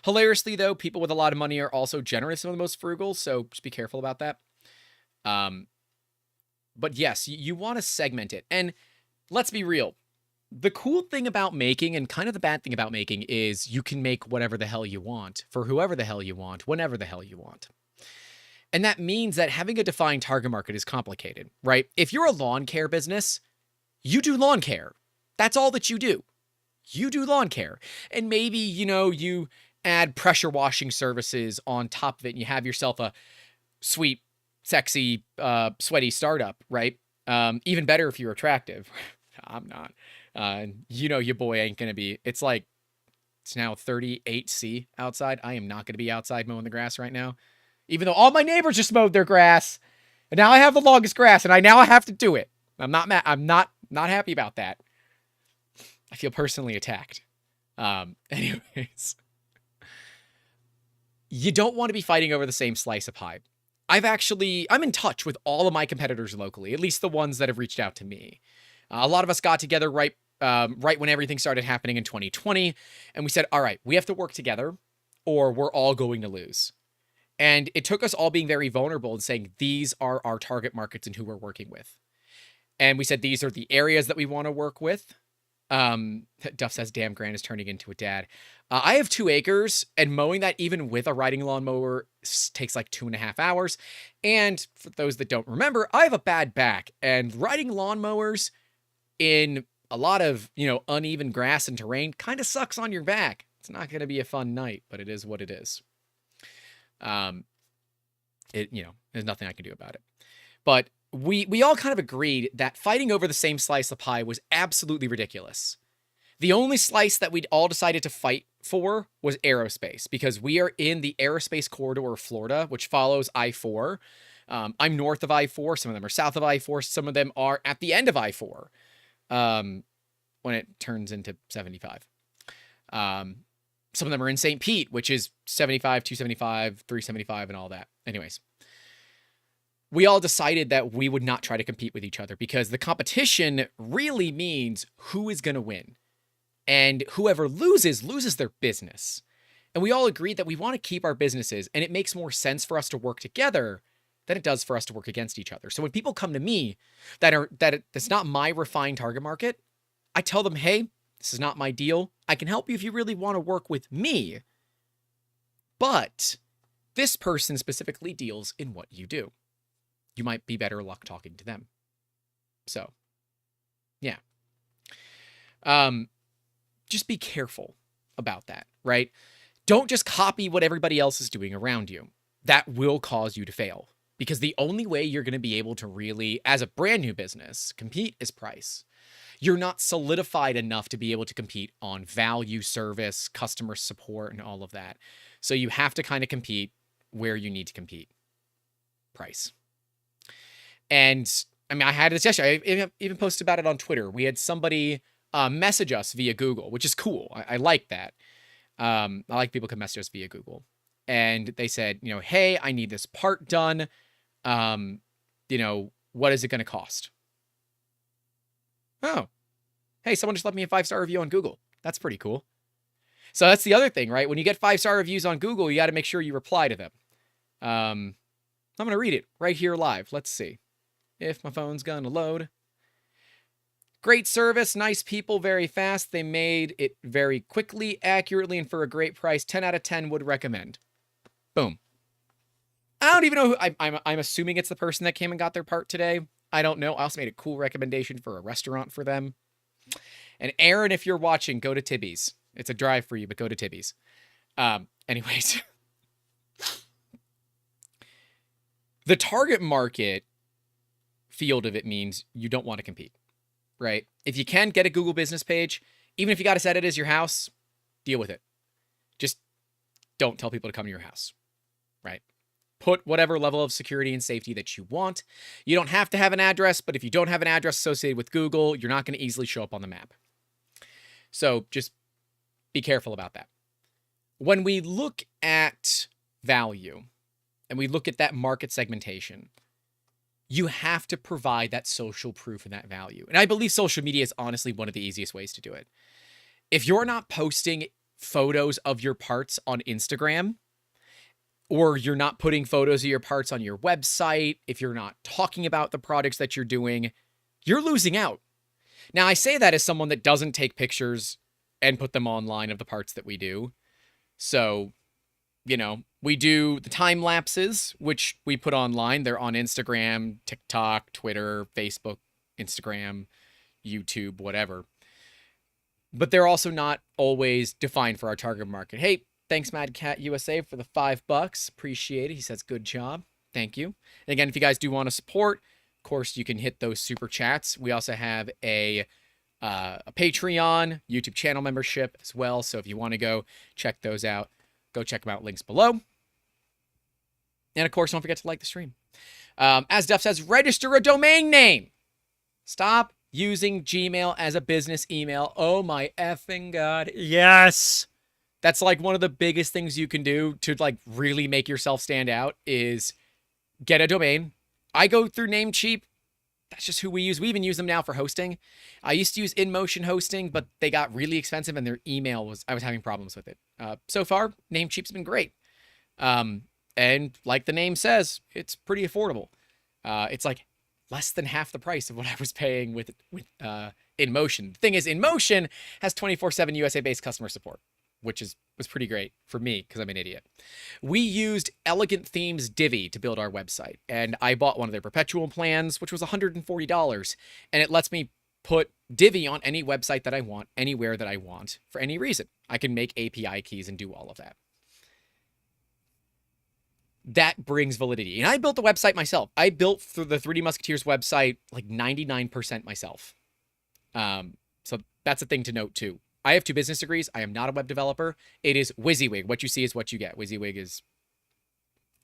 Hilariously, though, people with a lot of money are also generally some of the most frugal, so just be careful about that. But yes, you want to segment it. And let's be real. The cool thing about making, and kind of the bad thing about making, is you can make whatever the hell you want, for whoever the hell you want, whenever the hell you want. And that means that having a defined target market is complicated, right? If you're a lawn care business, you do lawn care. That's all that you do. You do lawn care. And maybe, you add pressure washing services on top of it and you have yourself a sweet, sexy, sweaty startup, right? Even better if you're attractive. I'm not. Your boy ain't going to be. It's like It's now 38°C outside. I am not going to be outside mowing the grass right now, even though all my neighbors just mowed their grass. And now I have the longest grass, and I have to do it. I'm not mad. I'm not happy about that. I feel personally attacked. Anyways, you don't want to be fighting over the same slice of pie. I'm in touch with all of my competitors locally, at least the ones that have reached out to me. A lot of us got together right when everything started happening in 2020, and we said, all right, we have to work together or we're all going to lose. And it took us all being very vulnerable and saying, these are our target markets and who we're working with. And we said, these are the areas that we want to work with. Duff says, damn, Grant is turning into a dad. I have 2 acres, and mowing that even with a riding lawnmower takes like 2.5 hours. And for those that don't remember, I have a bad back, and riding lawnmowers in a lot of, uneven grass and terrain kind of sucks on your back. It's not going to be a fun night, but it is what it is. There's nothing I can do about it. But we all kind of agreed that fighting over the same slice of pie was absolutely ridiculous. The only slice that we'd all decided to fight for was aerospace, because we are in the aerospace corridor of Florida, which follows I-4. I'm north of I-4. Some of them are south of I-4. Some of them are at the end of I-4 when it turns into 75. Some of them are in St. Pete, which is 75, 275, 375, and all that. Anyways, we all decided that we would not try to compete with each other, because the competition really means who is going to win. And whoever loses their business. And we all agreed that we want to keep our businesses, and it makes more sense for us to work together than it does for us to work against each other. So when people come to me that's not my refined target market, I tell them, hey, this is not my deal. I can help you if you really want to work with me. But this person specifically deals in what you do. You might be better luck talking to them. So, yeah. Just be careful about that, right? Don't just copy what everybody else is doing around you. That will cause you to fail, because the only way you're going to be able to really, as a brand new business, compete is price. You're not solidified enough to be able to compete on value, service, customer support, and all of that. So you have to kind of compete where you need to compete. Price. And I mean, I had this yesterday. I even posted about it on Twitter. We had somebody message us via Google, which is cool. I like that. I like people can message us via Google. And they said, hey, I need this part done. What is it going to cost? Oh, hey, someone just left me a 5-star review on Google. That's pretty cool. So that's the other thing, right? When you get 5-star reviews on Google, you got to make sure you reply to them. I'm going to read it right here live. Let's see if my phone's going to load. Great service, nice people, very fast. They made it very quickly, accurately, and for a great price. 10 out of 10 would recommend. Boom. I don't even know who. I'm assuming it's the person that came and got their part today. I don't know. I also made a cool recommendation for a restaurant for them. And Aaron, if you're watching, go to Tibby's. It's a drive for you, but go to Tibby's. Anyways. The target market field of it means you don't want to compete. Right? If you can, get a Google business page. Even if you got to set it as your house, deal with it. Just don't tell people to come to your house. Right? Put whatever level of security and safety that you want. You don't have to have an address, but if you don't have an address associated with Google, you're not going to easily show up on the map. So just be careful about that. When we look at value and we look at that market segmentation, you have to provide that social proof and that value. And I believe social media is honestly one of the easiest ways to do it. If you're not posting photos of your parts on Instagram, or you're not putting photos of your parts on your website, if you're not talking about the products that you're doing, you're losing out. Now, I say that as someone that doesn't take pictures and put them online of the parts that we do. So, we do the time lapses, which we put online. They're on Instagram, TikTok, Twitter, Facebook, Instagram, YouTube, whatever. But they're also not always defined for our target market. Hey, thanks, Mad Cat USA, for the $5. Appreciate it. He says, good job. Thank you. And again, if you guys do want to support, of course, you can hit those super chats. We also have a a Patreon, YouTube channel membership as well. So if you want to go check those out, go check them out. Links below. And of course, don't forget to like the stream. As Duff says, register a domain name. Stop using Gmail as a business email. Oh my effing God. Yes. That's like one of the biggest things you can do to like really make yourself stand out is get a domain. I go through Namecheap. That's just who we use. We even use them now for hosting. I used to use InMotion hosting, but they got really expensive and their email I was having problems with it. So far, Namecheap's been great. And like the name says, it's pretty affordable. It's like less than half the price of what I was paying with InMotion. The thing is, InMotion has 24/7 USA-based customer support, which was pretty great for me because I'm an idiot. We used Elegant Themes Divi to build our website, and I bought one of their perpetual plans, which was $140, and it lets me put Divi on any website that I want, anywhere that I want, for any reason. I can make API keys and do all of that. That brings validity. And I built the website myself. I built through the 3D Musketeers website like 99% myself. So that's a thing to note too. I have 2 business degrees. I am not a web developer. It is WYSIWYG. What you see is what you get. WYSIWYG is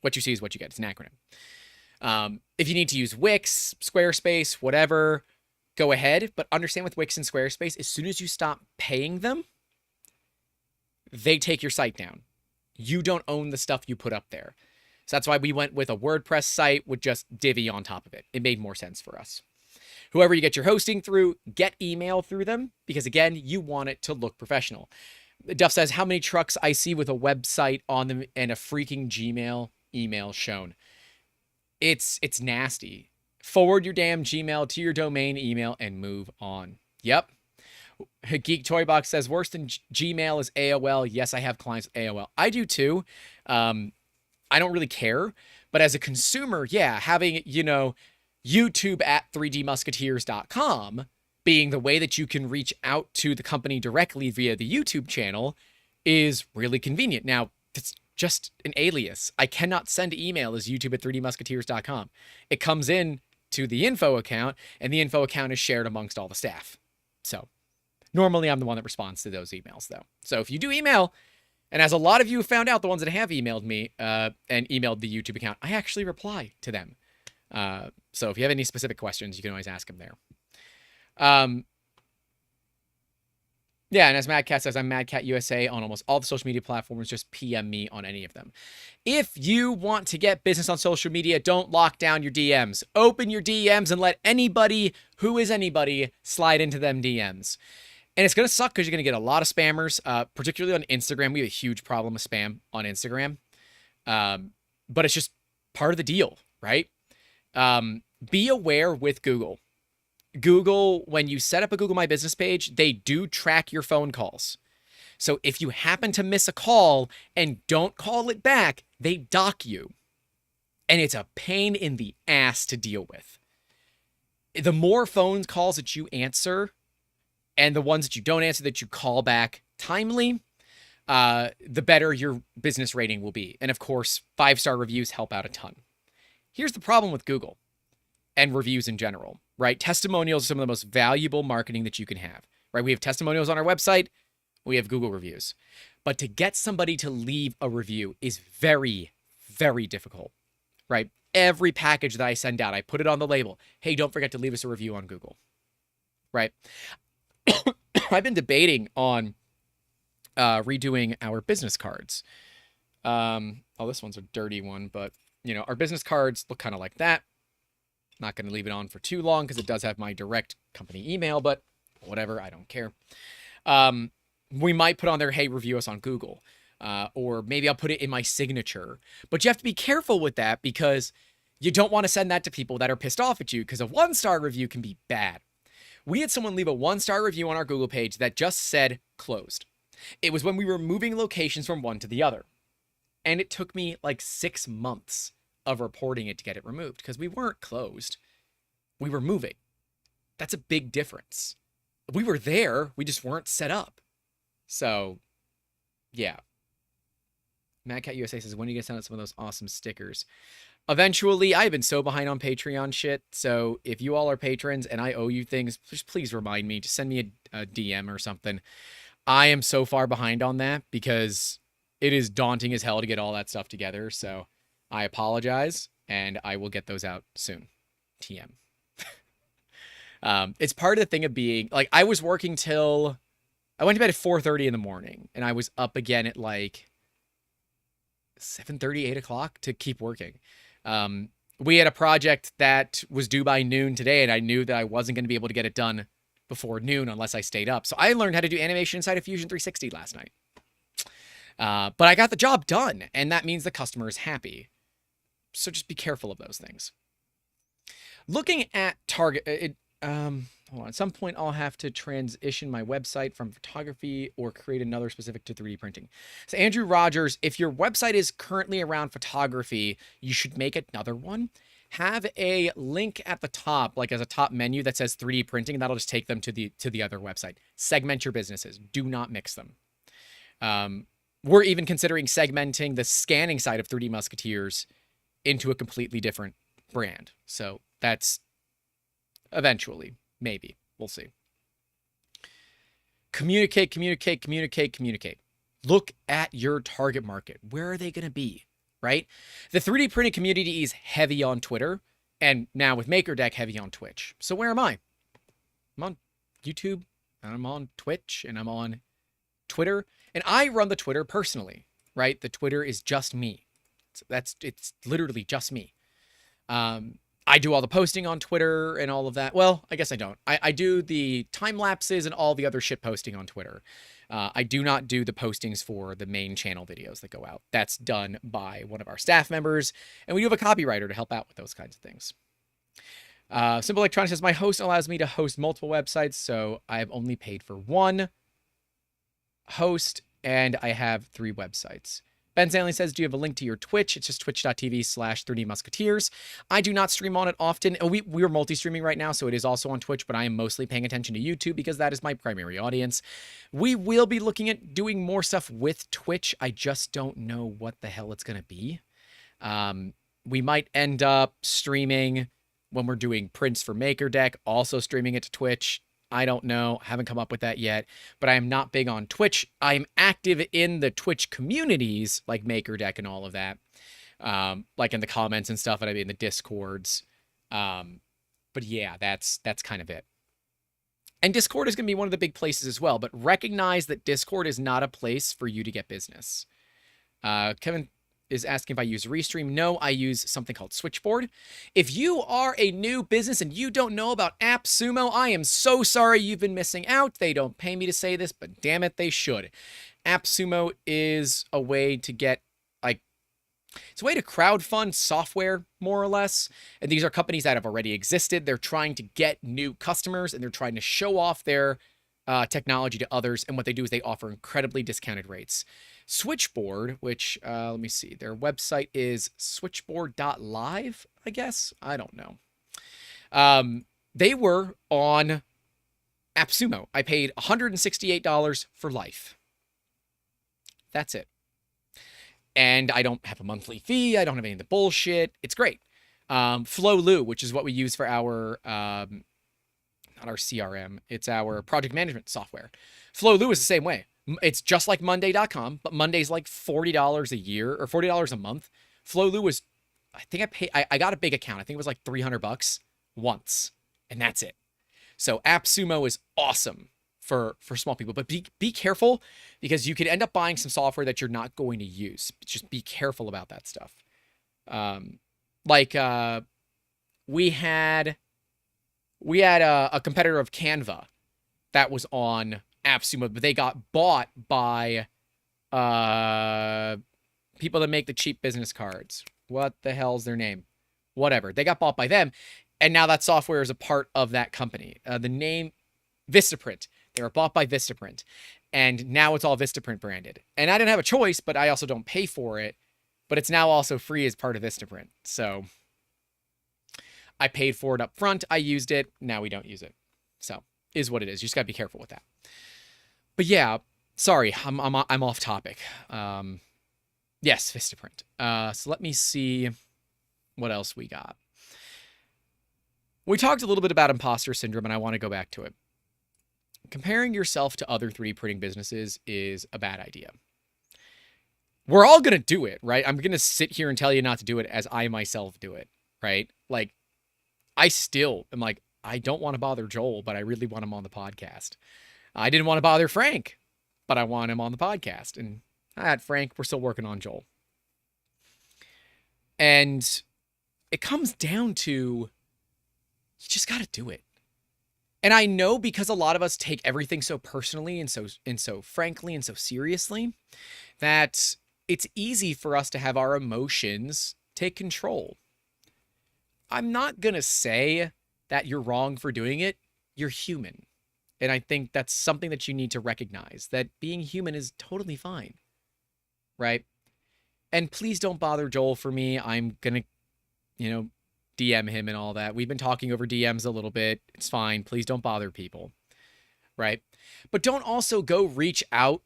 what you see is what you get. It's an acronym. If you need to use Wix, Squarespace, whatever, go ahead. But understand with Wix and Squarespace, as soon as you stop paying them, they take your site down. You don't own the stuff you put up there. So that's why we went with a WordPress site with just Divi on top of it. It made more sense for us. Whoever you get your hosting through, get email through them because, again, you want it to look professional. Duff says, how many trucks I see with a website on them and a freaking Gmail email shown. It's nasty. Forward your damn Gmail to your domain email and move on. Yep. Geek Toy Box says, worse than Gmail is AOL. Yes, I have clients with AOL. I do too. I don't really care. But as a consumer, yeah, having, YouTube at 3dmusketeers.com being the way that you can reach out to the company directly via the YouTube channel is really convenient. Now, it's just an alias. I cannot send email as YouTube at 3dmusketeers.com. It comes in to the info account, and the info account is shared amongst all the staff. So normally I'm the one that responds to those emails, though. So if you do email, and as a lot of you have found out, the ones that have emailed me and emailed the YouTube account, I actually reply to them. So if you have any specific questions, you can always ask them there. Yeah, and as Madcat says, I'm Madcat USA on almost all the social media platforms. Just PM me on any of them. If you want to get business on social media, don't lock down your DMs. Open your DMs and let anybody who is anybody slide into them DMs. And it's going to suck because you're going to get a lot of spammers, particularly on Instagram. We have a huge problem with spam on Instagram. But it's just part of the deal, right? Be aware with Google. Google, when you set up a Google My Business page, they do track your phone calls. So if you happen to miss a call and don't call it back, they dock you. And it's a pain in the ass to deal with. The more phone calls that you answer and the ones that you don't answer that you call back timely, the better your business rating will be. And of course, 5-star reviews help out a ton. Here's the problem with Google and reviews in general, right? Testimonials are some of the most valuable marketing that you can have, right? We have testimonials on our website. We have Google reviews. But to get somebody to leave a review is very, very difficult, right? Every package that I send out, I put it on the label. Hey, don't forget to leave us a review on Google, right? I've been debating on redoing our business cards. Oh, this one's a dirty one, but our business cards look kind of like that. Not going to leave it on for too long because it does have my direct company email, but whatever, I don't care. We might put on there, hey, review us on Google. Or maybe I'll put it in my signature. But you have to be careful with that because you don't want to send that to people that are pissed off at you because a 1-star review can be bad. We had someone leave a 1-star review on our Google page that just said closed. It was when we were moving locations from one to the other. And it took me like 6 months of reporting it to get it removed because we weren't closed. We were moving. That's a big difference. We were there. We just weren't set up. So, yeah. Madcat USA says, when are you going to send out some of those awesome stickers? Eventually, I've been so behind on Patreon shit. So if you all are patrons and I owe you things, just please remind me. Just send me a DM or something. I am so far behind on that because it is daunting as hell to get all that stuff together. So I apologize, and I will get those out soon. TM. It's part of the thing of being like, I was working till I went to bed at 4:30 in the morning, and I was up again at like 7:30, 8 o'clock to keep working. We had a project that was due by noon today, and I knew that I wasn't going to be able to get it done before noon unless I stayed up. So I learned how to do animation inside of Fusion 360 last night. But I got the job done, and that means the customer is happy. So just be careful of those things. Looking at target, hold on. At some point, I'll have to transition my website from photography or create another specific to 3D printing. So Andrew Rogers, if your website is currently around photography, you should make another one. Have a link at the top, like as a top menu that says 3D printing, and that'll just take them to the other website. Segment your businesses. Do not mix them. We're even considering segmenting the scanning side of 3D Musketeers into a completely different brand. So that's eventually, maybe. We'll see. Communicate, communicate, communicate, communicate. Look at your target market. Where are they going to be, right? The 3D printing community is heavy on Twitter, and now with MakerDeck, heavy on Twitch. So where am I? I'm on YouTube, and I'm on Twitch, and I'm on Twitter. And I run the Twitter personally, right? The Twitter is just me. It's literally just me. I do all the posting on Twitter and all of that. Well, I guess I don't. I do the time lapses and all the other shit posting on Twitter. I do not do the postings for the main channel videos that go out. That's done by one of our staff members, and we do have a copywriter to help out with those kinds of things. Simple Electronics says, my host allows me to host multiple websites, so I've only paid for one host, and I have 3 websites. Ben Stanley says, do you have a link to your Twitch? It's just twitch.tv/3D Musketeers. I do not stream on it often. We're multi-streaming right now, so it is also on Twitch, but I am mostly paying attention to YouTube because that is my primary audience. We will be looking at doing more stuff with Twitch. I just don't know what the hell it's going to be. We might end up streaming when we're doing prints for MakerDeck, also streaming it to Twitch. I don't know. Haven't come up with that yet, but I am not big on Twitch. I'm active in the Twitch communities like MakerDeck and all of that, like in the comments and stuff, and I mean the Discords. But yeah, that's kind of it. And Discord is going to be one of the big places as well, but recognize that Discord is not a place for you to get business. Kevin is asking if I use Restream. No, I use something called Switchboard. If you are a new business and you don't know about AppSumo, I am so sorry you've been missing out. They don't pay me to say this, but damn it, they should. AppSumo is a way to get, like, it's a way to crowdfund software, more or less. And these are companies that have already existed. They're trying to get new customers, and they're trying to show off their technology to others. And what they do is they offer incredibly discounted rates. Switchboard, which, let me see, their website is switchboard.live, I guess. I don't know. They were on AppSumo. I paid $168 for life. That's it. And I don't have a monthly fee. I don't have any of the bullshit. It's great. Flowloo, which is what we use for our, not our CRM, it's our project management software. Flowloo is the same way. It's just like Monday.com, but Monday's like $40 a year or $40 a month. Flowloo was, I think I got a big account. I think it was like $300 once, and that's it. So AppSumo is awesome for small people, but be careful because you could end up buying some software that you're not going to use. Just be careful about that stuff. We had a competitor of Canva that was on AppSumo, but they got bought by people that make the cheap business cards. What the hell's their name? Whatever. They got bought by them, and now that software is a part of that company. The name Vistaprint. They were bought by Vistaprint, and now it's all Vistaprint branded. And I didn't have a choice, but I also don't pay for it. But it's now also free as part of Vistaprint. So I paid for it up front. I used it. Now we don't use it. So is what it is. You just got to be careful with that. But yeah, sorry, I'm off topic. Yes, Vistaprint. So let me see What else we got? We talked a little bit about imposter syndrome, and I want to go back to it. Comparing yourself to other 3D printing businesses is a bad idea. We're all going to do it, right? I'm going to sit here and tell you not to do it as I myself do it, right? Like, I still am like, I don't want to bother Joel, but I really want him on the podcast. I didn't want to bother Frank, but I want him on the podcast. And I had Frank, we're still working on Joel. And it comes down to, you just got to do it. And I know because a lot of us take everything so personally and so frankly and so seriously that it's easy for us to have our emotions take control. I'm not going to say that you're wrong for doing it. You're human. And I think that's something that you need to recognize, that being human is totally fine, right? And please don't bother Joel for me. I'm going to, DM him and all that. We've been talking over DMs a little bit. It's fine. Please don't bother people, right? But don't also go reach out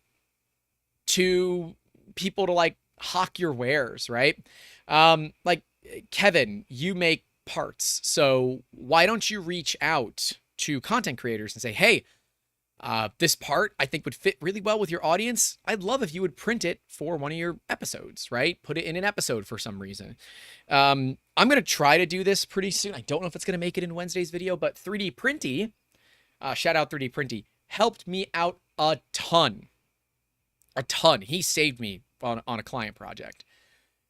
to people to like hawk your wares, right? Like Kevin, you make parts. So why don't you reach out to content creators and say, hey, this part I think would fit really well with your audience. I'd love if you would print it for one of your episodes, right? Put it in an episode for some reason. I'm going to try to do this pretty soon. I don't know if it's going to make it in Wednesday's video, but 3D Printy, shout out 3D Printy, helped me out a ton. He saved me on a client project.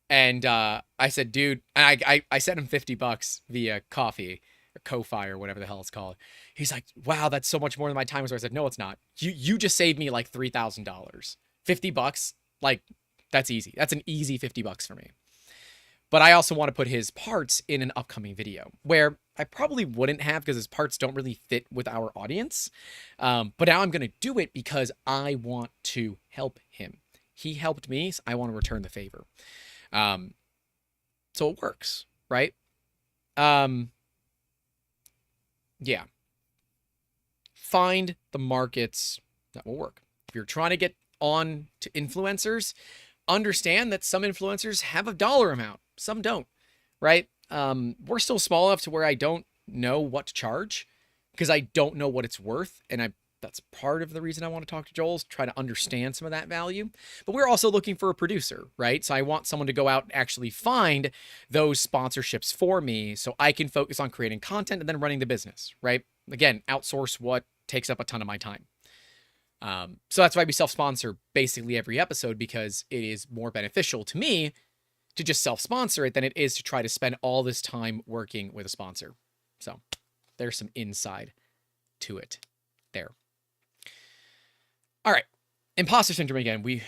And I said, dude, and I sent him $50 via coffee or Ko-Fi or whatever the hell it's called. He's like, wow, that's so much more than my time. So I said, no, it's not. You just saved me like $3,000. $50, like that's easy. That's an easy $50 for me. But I also want to put his parts in an upcoming video where I probably wouldn't have because his parts don't really fit with our audience. But now I'm going to do it because I want to help him. He helped me, so I want to return the favor. So it works, right? Yeah. Find the markets that will work. If you're trying to get on to influencers, understand that some influencers have a dollar amount. Some don't, right? We're still small enough to where I don't know what to charge because I don't know what it's worth. And that's part of the reason I want to talk to Joel, is try to understand some of that value. But we're also looking for a producer, right? So I want someone to go out and actually find those sponsorships for me so I can focus on creating content and then running the business, right? Again, outsource what takes up a ton of my time. So that's why we self-sponsor basically every episode, because it is more beneficial to me to just self-sponsor it than it is to try to spend all this time working with a sponsor. So there's some inside to it there. All right. Imposter syndrome again. We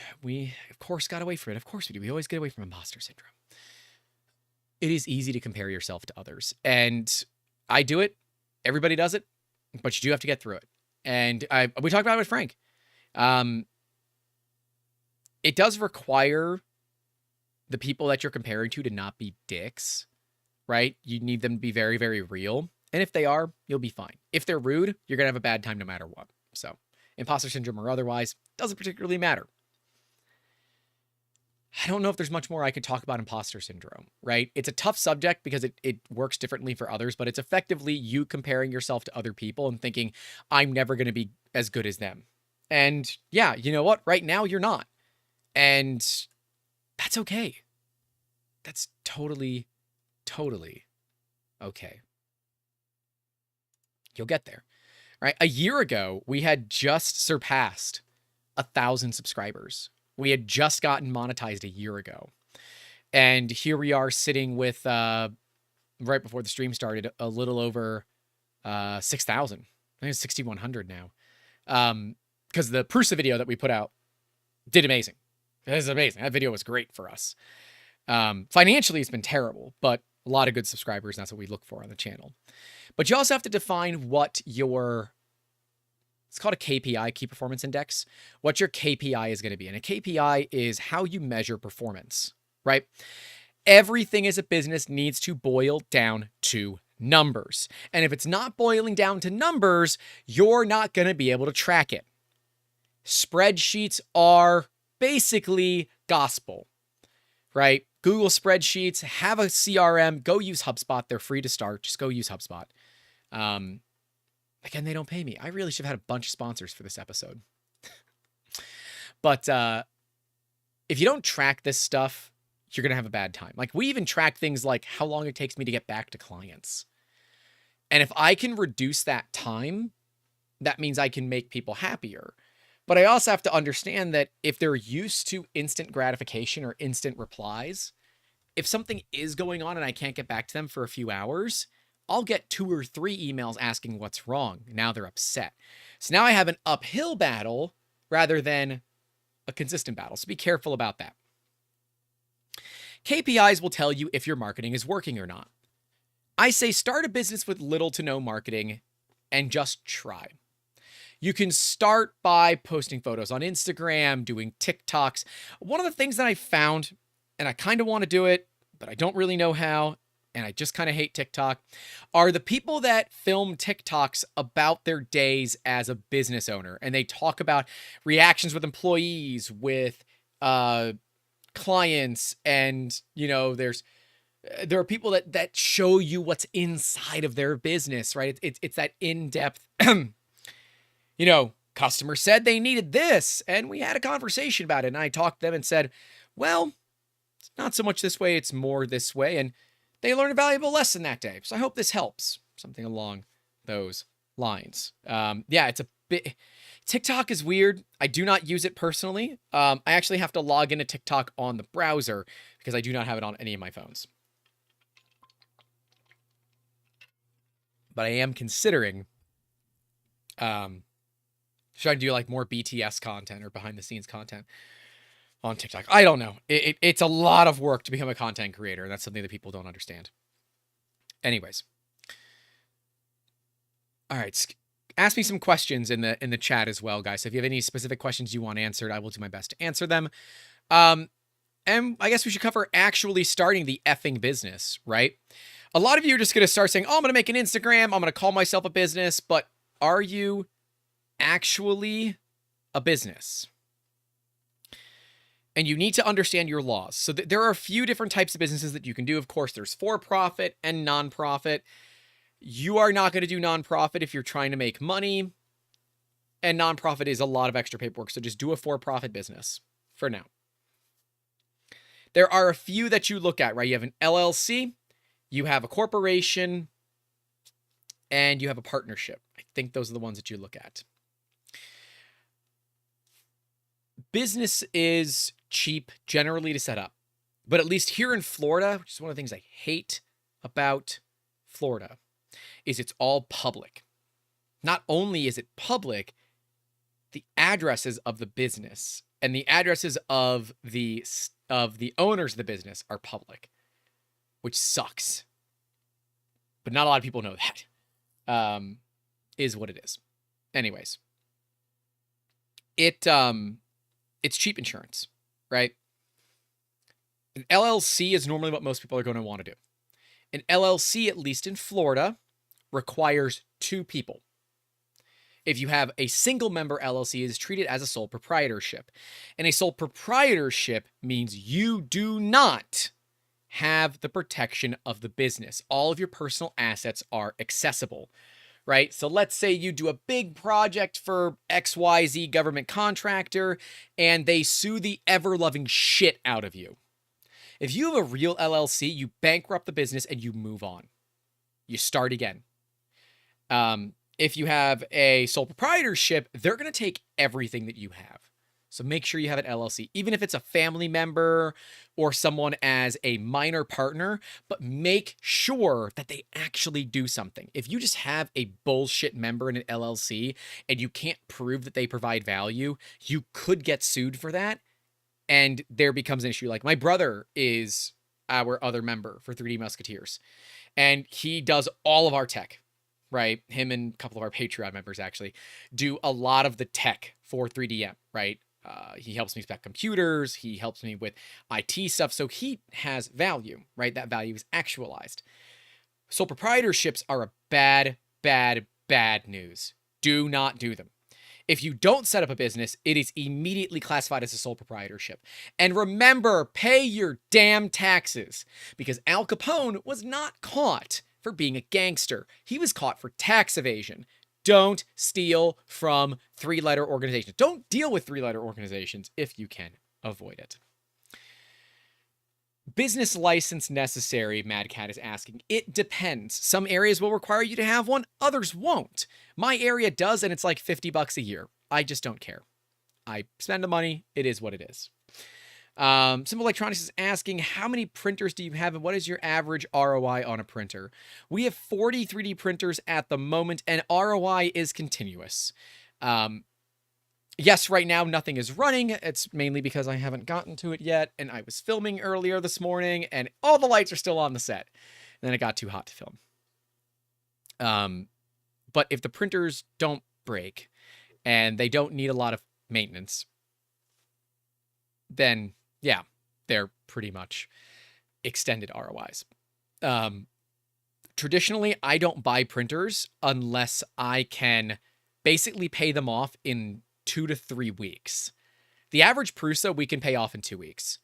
of course got away from it. Of course we do. We always get away from imposter syndrome. It is easy to compare yourself to others. And I do it. Everybody does it. But you do have to get through it. And we talked about it with Frank. It does require the people that you're comparing to not be dicks, right? You need them to be very, very real. And if they are, you'll be fine. If they're rude, you're going to have a bad time no matter what. So imposter syndrome or otherwise, doesn't particularly matter. I don't know if there's much more I could talk about imposter syndrome, right? It's a tough subject because it works differently for others, but it's effectively you comparing yourself to other people and thinking, I'm never going to be as good as them. And yeah, you know what? Right now, you're not. And that's okay. That's totally, totally okay. You'll get there. Right? A year ago, we had just surpassed 1,000 subscribers. We had just gotten monetized a year ago. And here we are sitting with, right before the stream started, a little over 6,000. I think it's 6,100 now. Because the Prusa video that we put out did amazing. It was amazing. That video was great for us. Financially, it's been terrible, but a lot of good subscribers, and that's what we look for on the channel. But you also have to define what your, it's called a KPI, Key Performance Index, what your KPI is going to be. And a KPI is how you measure performance, right? Everything as a business needs to boil down to numbers. And if it's not boiling down to numbers, you're not going to be able to track it. Spreadsheets are basically gospel, right? Google spreadsheets, have a CRM, go use HubSpot. They're free to start. Just go use HubSpot. Again, they don't pay me. I really should have had a bunch of sponsors for this episode. But if you don't track this stuff, you're going to have a bad time. Like, we even track things like how long it takes me to get back to clients. And if I can reduce that time, that means I can make people happier. But I also have to understand that if they're used to instant gratification or instant replies, if something is going on and I can't get back to them for a few hours, I'll get 2 or 3 emails asking what's wrong. Now they're upset. So now I have an uphill battle rather than a consistent battle. So be careful about that. KPIs will tell you if your marketing is working or not. I say start a business with little to no marketing and just try. You can start by posting photos on Instagram, doing TikToks. One of the things that I found, and I kind of want to do it, but I don't really know how, and I just kind of hate TikTok, are the people that film TikToks about their days as a business owner. And they talk about reactions with employees, with clients, and, you know, there are people that show you what's inside of their business, right? It's that in-depth, you know, customer said they needed this, and we had a conversation about it. And I talked to them and said, well, it's not so much this way, it's more this way. And they learned a valuable lesson that day. So I hope this helps. Something along those lines. Yeah, it's a bit... TikTok is weird. I do not use it personally. I actually have to log into TikTok on the browser because I do not have it on any of my phones. But I am considering should I do like more BTS content or behind the scenes content on TikTok? I don't know. It's a lot of work to become a content creator. And that's something that people don't understand. Anyways. All right. Ask me some questions in the chat as well, guys. So if you have any specific questions you want answered, I will do my best to answer them. And I guess we should cover actually starting the effing business, right? A lot of you are just going to start saying, oh, I'm going to make an Instagram. I'm going to call myself a business. But are you actually a business? And you need to understand your laws. So there are a few different types of businesses that you can do. Of course, there's for-profit and nonprofit. You are not going to do nonprofit if you're trying to make money. And nonprofit is a lot of extra paperwork. So just do a for-profit business for now. There are a few that you look at, right? You have an LLC, you have a corporation, and you have a partnership. I think those are the ones that you look at. Business is cheap generally to set up. But at least here in Florida, which is one of the things I hate about Florida, is it's all public. Not only is it public, the addresses of the business and the addresses of the owners of the business are public, which sucks. But not a lot of people know that. Is what it is. Anyways, it's cheap insurance, right? An LLC is normally what most people are going to want to do. An LLC, at least in Florida, requires 2 people. If you have a single member LLC, it is treated as a sole proprietorship. And a sole proprietorship means you do not have the protection of the business. All of your personal assets are accessible, right? So let's say you do a big project for XYZ government contractor and they sue the ever-loving shit out of you. If you have a real LLC, you bankrupt the business and you move on. You start again. If you have a sole proprietorship, they're going to take everything that you have. So make sure you have an LLC, even if it's a family member or someone as a minor partner, but make sure that they actually do something. If you just have a bullshit member in an LLC and you can't prove that they provide value, you could get sued for that. And there becomes an issue. Like my brother is our other member for 3D Musketeers, and he does all of our tech, right? Him and a couple of our Patreon members actually do a lot of the tech for 3DM, right? He helps me spec computers. He helps me with IT stuff. So he has value, right? That value is actualized. Sole proprietorships are a bad news. Do not do them. If you don't set up a business, it is immediately classified as a sole proprietorship. And remember, pay your damn taxes, because Al Capone was not caught for being a gangster. He was caught for tax evasion. Don't steal from three-letter organizations. Don't deal with three-letter organizations if you can avoid it. Business license necessary, Mad Cat is asking. It depends. Some areas will require you to have one, others won't. My area does, and it's like $50 a year. I just don't care. I spend the money. It is what it is. Simple Electronics is asking, how many printers do you have, and what is your average ROI on a printer? We have 40 3D printers at the moment, and ROI is continuous. Yes, right now nothing is running. It's mainly because I haven't gotten to it yet, and I was filming earlier this morning, and all the lights are still on the set. And then it got too hot to film. But if the printers don't break, and they don't need a lot of maintenance, then, yeah, they're pretty much extended ROIs. Traditionally, I don't buy printers unless I can basically pay them off in 2 to 3 weeks. The average Prusa we can pay off in 2 weeks.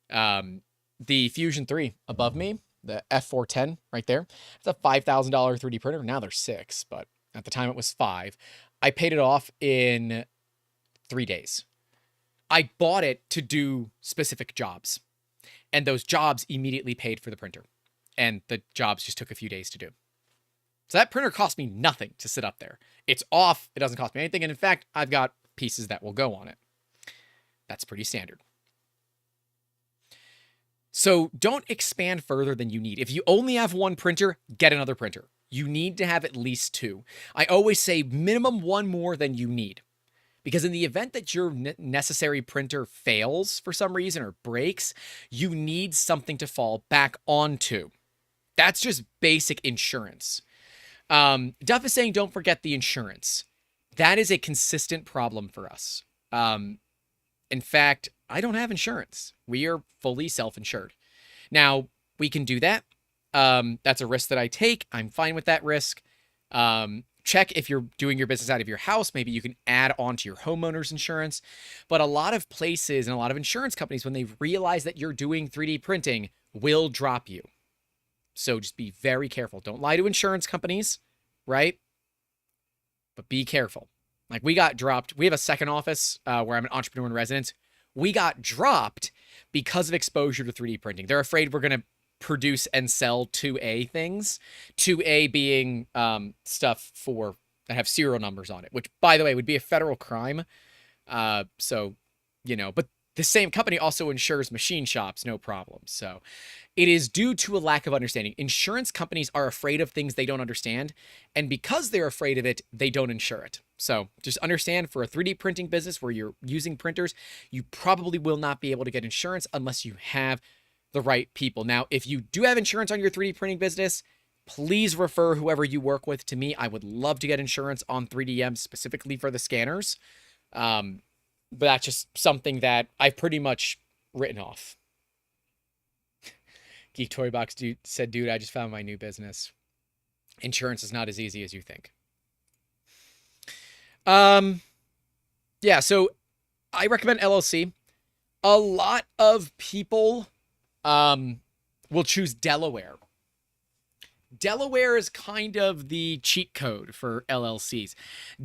The Fusion 3 above me, the F410 right there, it's a $5,000 3D printer. Now they're 6, but at the time it was 5. I paid it off in 3 days. I bought it to do specific jobs, and those jobs immediately paid for the printer, and the jobs just took a few days to do. So that printer cost me nothing to sit up there. It's off. It doesn't cost me anything. And in fact, I've got pieces that will go on it. That's pretty standard. So don't expand further than you need. If you only have one printer, get another printer. You need to have at least 2. I always say minimum 1 more than you need. Because in the event that your necessary printer fails for some reason or breaks, you need something to fall back onto. That's just basic insurance. Duff is saying, don't forget the insurance. That is a consistent problem for us. In fact, I don't have insurance. We are fully self-insured. Now, we can do that. That's a risk that I take. I'm fine with that risk. Check if you're doing your business out of your house. Maybe you can add on to your homeowner's insurance. But a lot of places and a lot of insurance companies, when they realize that you're doing 3D printing, will drop you. So just be very careful. Don't lie to insurance companies, right? But be careful. Like, we got dropped. We have a second office where I'm an entrepreneur in residence. We got dropped because of exposure to 3D printing. They're afraid we're going to produce and sell 2A things. 2A being stuff that have serial numbers on it, which, by the way, would be a federal crime. So, but the same company also insures machine shops, no problem. So it is due to a lack of understanding. Insurance companies are afraid of things they don't understand, and because they're afraid of it, they don't insure it. So just understand, for a 3D printing business where you're using printers, you probably will not be able to get insurance unless you have the right people. Now, if you do have insurance on your 3D printing business, please refer whoever you work with to me. I would love to get insurance on 3DM specifically for the scanners. But that's just something that I've pretty much written off. Geek Toy Box dude said, dude, I just found my new business. Insurance is not as easy as you think. Yeah, so I recommend LLC. A lot of people will choose Delaware. Delaware is kind of the cheat code for LLCs.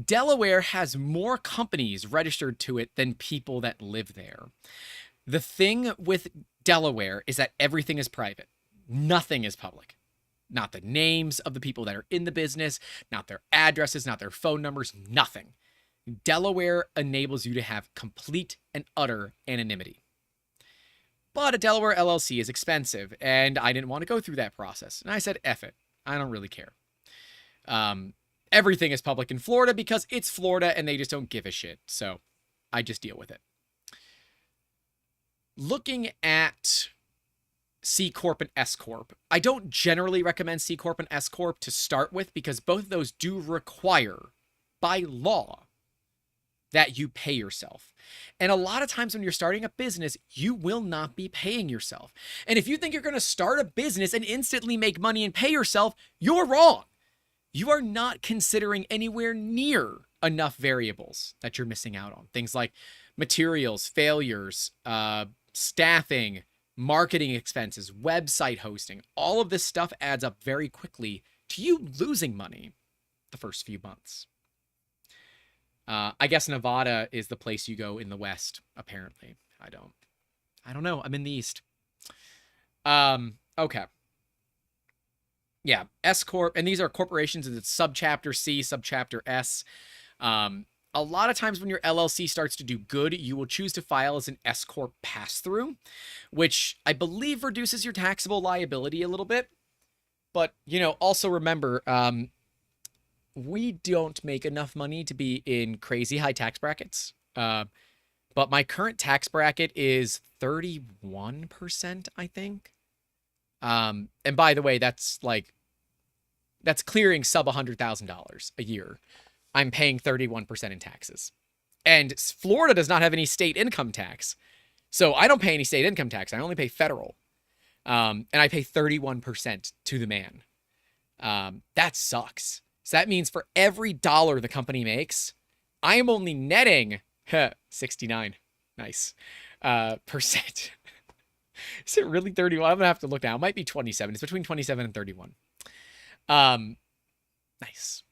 Delaware has more companies registered to it than people that live there. The thing with Delaware is that everything is private. Nothing is public. Not the names of the people that are in the business, not their addresses, not their phone numbers, nothing. Delaware enables you to have complete and utter anonymity. But a Delaware LLC is expensive, and I didn't want to go through that process. And I said, F it. I don't really care. Everything is public in Florida because it's Florida and they just don't give a shit. So I just deal with it. Looking at C Corp and S Corp, I don't generally recommend C Corp and S Corp to start with because both of those do require, by law, that you pay yourself. And a lot of times when you're starting a business, you will not be paying yourself. And if you think you're going to start a business and instantly make money and pay yourself, you're wrong. You are not considering anywhere near enough variables that you're missing out on. Things like materials, failures, staffing, marketing expenses, website hosting. All of this stuff adds up very quickly to you losing money the first few months. I guess Nevada is the place you go in the West, apparently. I don't know. I'm in the East. Okay. Yeah, S Corp, and these are corporations, and it's subchapter C, subchapter S. A lot of times when your LLC starts to do good, you will choose to file as an S Corp pass-through, which I believe reduces your taxable liability a little bit. But, also remember, we don't make enough money to be in crazy high tax brackets. But my current tax bracket is 31%, I think. And by the way, that's clearing sub $100,000 a year. I'm paying 31% in taxes. And Florida does not have any state income tax. So I don't pay any state income tax. I only pay federal. And I pay 31% to the man. That sucks. So that means for every dollar the company makes, I am only netting 69. Nice. Percent. Is it really 31? I'm going to have to look now. It might be 27. It's between 27 and 31. Nice.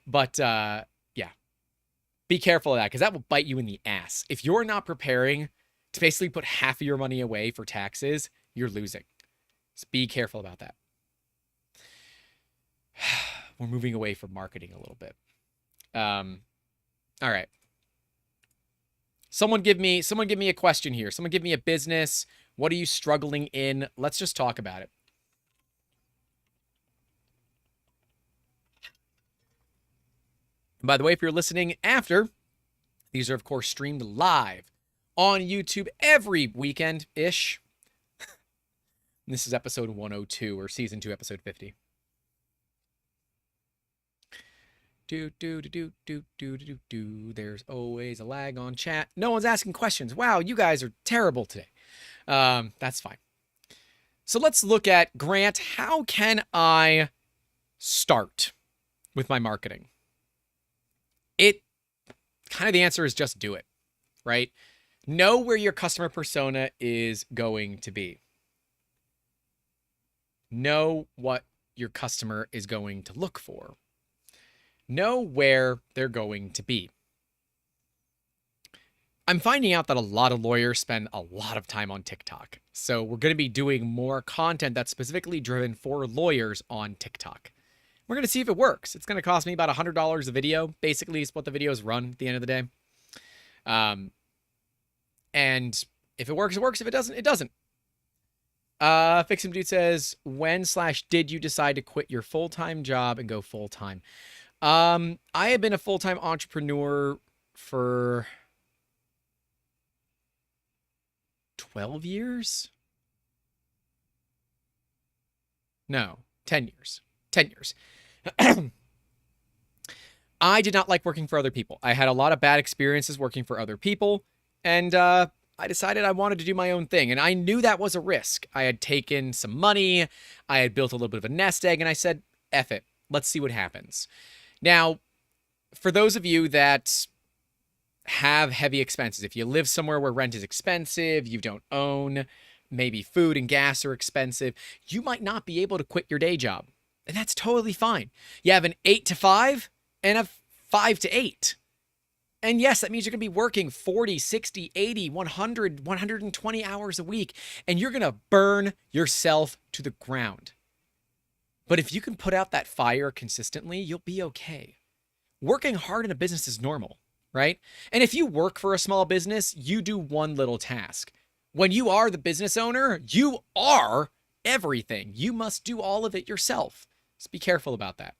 But, yeah. Be careful of that, because that will bite you in the ass. If you're not preparing to basically put half of your money away for taxes, you're losing. So be careful about that. We're moving away from marketing a little bit. All right. Someone give me a question here. Someone give me a business. What are you struggling in? Let's just talk about it. And by the way, if you're listening after, these are, of course, streamed live on YouTube every weekend-ish. This is episode 102, or season 2, episode 50. There's always a lag on chat. No one's asking questions. Wow, you guys are terrible today. That's fine. So let's look at, Grant, how can I start with my marketing? The answer is just do it, right? Know where your customer persona is going to be. Know what your customer is going to look for. Know where they're going to be. I'm finding out that a lot of lawyers spend a lot of time on TikTok. So we're going to be doing more content that's specifically driven for lawyers on TikTok. We're going to see if it works. It's going to cost me about $100 a video. Basically, is what the videos run at the end of the day. And if it works, it works. If it doesn't, it doesn't. Fix Him Dude says, when/did you decide to quit your full-time job and go full-time? I have been a full-time entrepreneur for 12 years? No, 10 years. 10 years. I did not like working for other people. I had a lot of bad experiences working for other people, and I decided I wanted to do my own thing, and I knew that was a risk. I had taken some money, I had built a little bit of a nest egg, and I said, F it, let's see what happens. Now, for those of you that have heavy expenses, if you live somewhere where rent is expensive, you don't own, maybe food and gas are expensive, you might not be able to quit your day job. And that's totally fine. You have an 8 to 5 and a 5 to 8. And yes, that means you're going to be working 40, 60, 80, 100, 120 hours a week, and you're going to burn yourself to the ground. But if you can put out that fire consistently, you'll be okay. Working hard in a business is normal, right? And if you work for a small business, you do one little task. When you are the business owner, you are everything. You must do all of it yourself. Just be careful about that.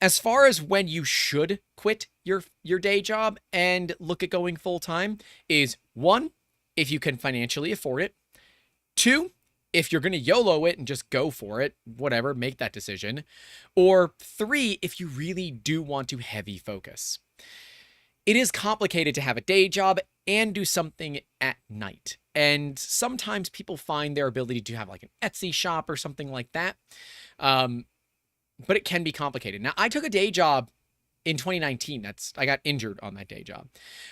As far as when you should quit your day job and look at going full-time is 1, if you can financially afford it. 2, if you're going to YOLO it and just go for it, whatever, make that decision. Or 3, if you really do want to heavy focus. It is complicated to have a day job and do something at night. And sometimes people find their ability to have like an Etsy shop or something like that. But it can be complicated. Now, I took a day job in 2019. I got injured on that day job.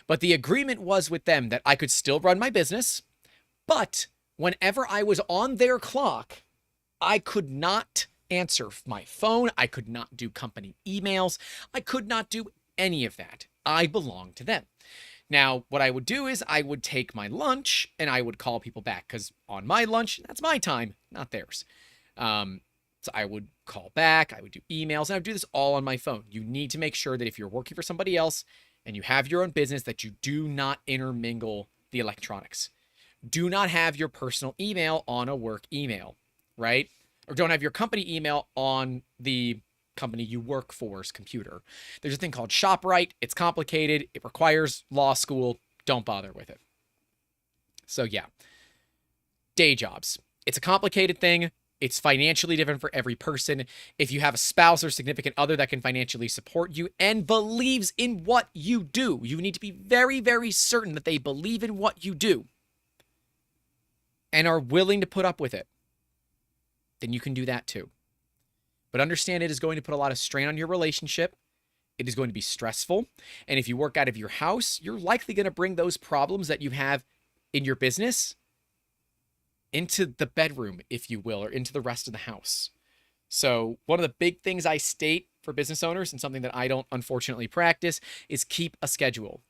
But the agreement was with them that I could still run my business, but whenever I was on their clock, I could not answer my phone. I could not do company emails. I could not do any of that. I belonged to them. Now, what I would do is I would take my lunch and I would call people back, because on my lunch, that's my time, not theirs. So I would call back, I would do emails, and I would do this all on my phone. You need to make sure that if you're working for somebody else and you have your own business, that you do not intermingle the electronics. Do not have your personal email on a work email, right? Or don't have your company email on the company you work for's computer. There's a thing called ShopRite. It's complicated. It requires law school. Don't bother with it. So yeah, day jobs. It's a complicated thing. It's financially different for every person. If you have a spouse or significant other that can financially support you and believes in what you do, you need to be very, very certain that they believe in what you do and are willing to put up with it. Then you can do that too. But understand it is going to put a lot of strain on your relationship. It is going to be stressful. And if you work out of your house, you're likely going to bring those problems that you have in your business into the bedroom, if you will, or into the rest of the house. So one of the big things I state for business owners, and something that I don't unfortunately practice, is keep a schedule.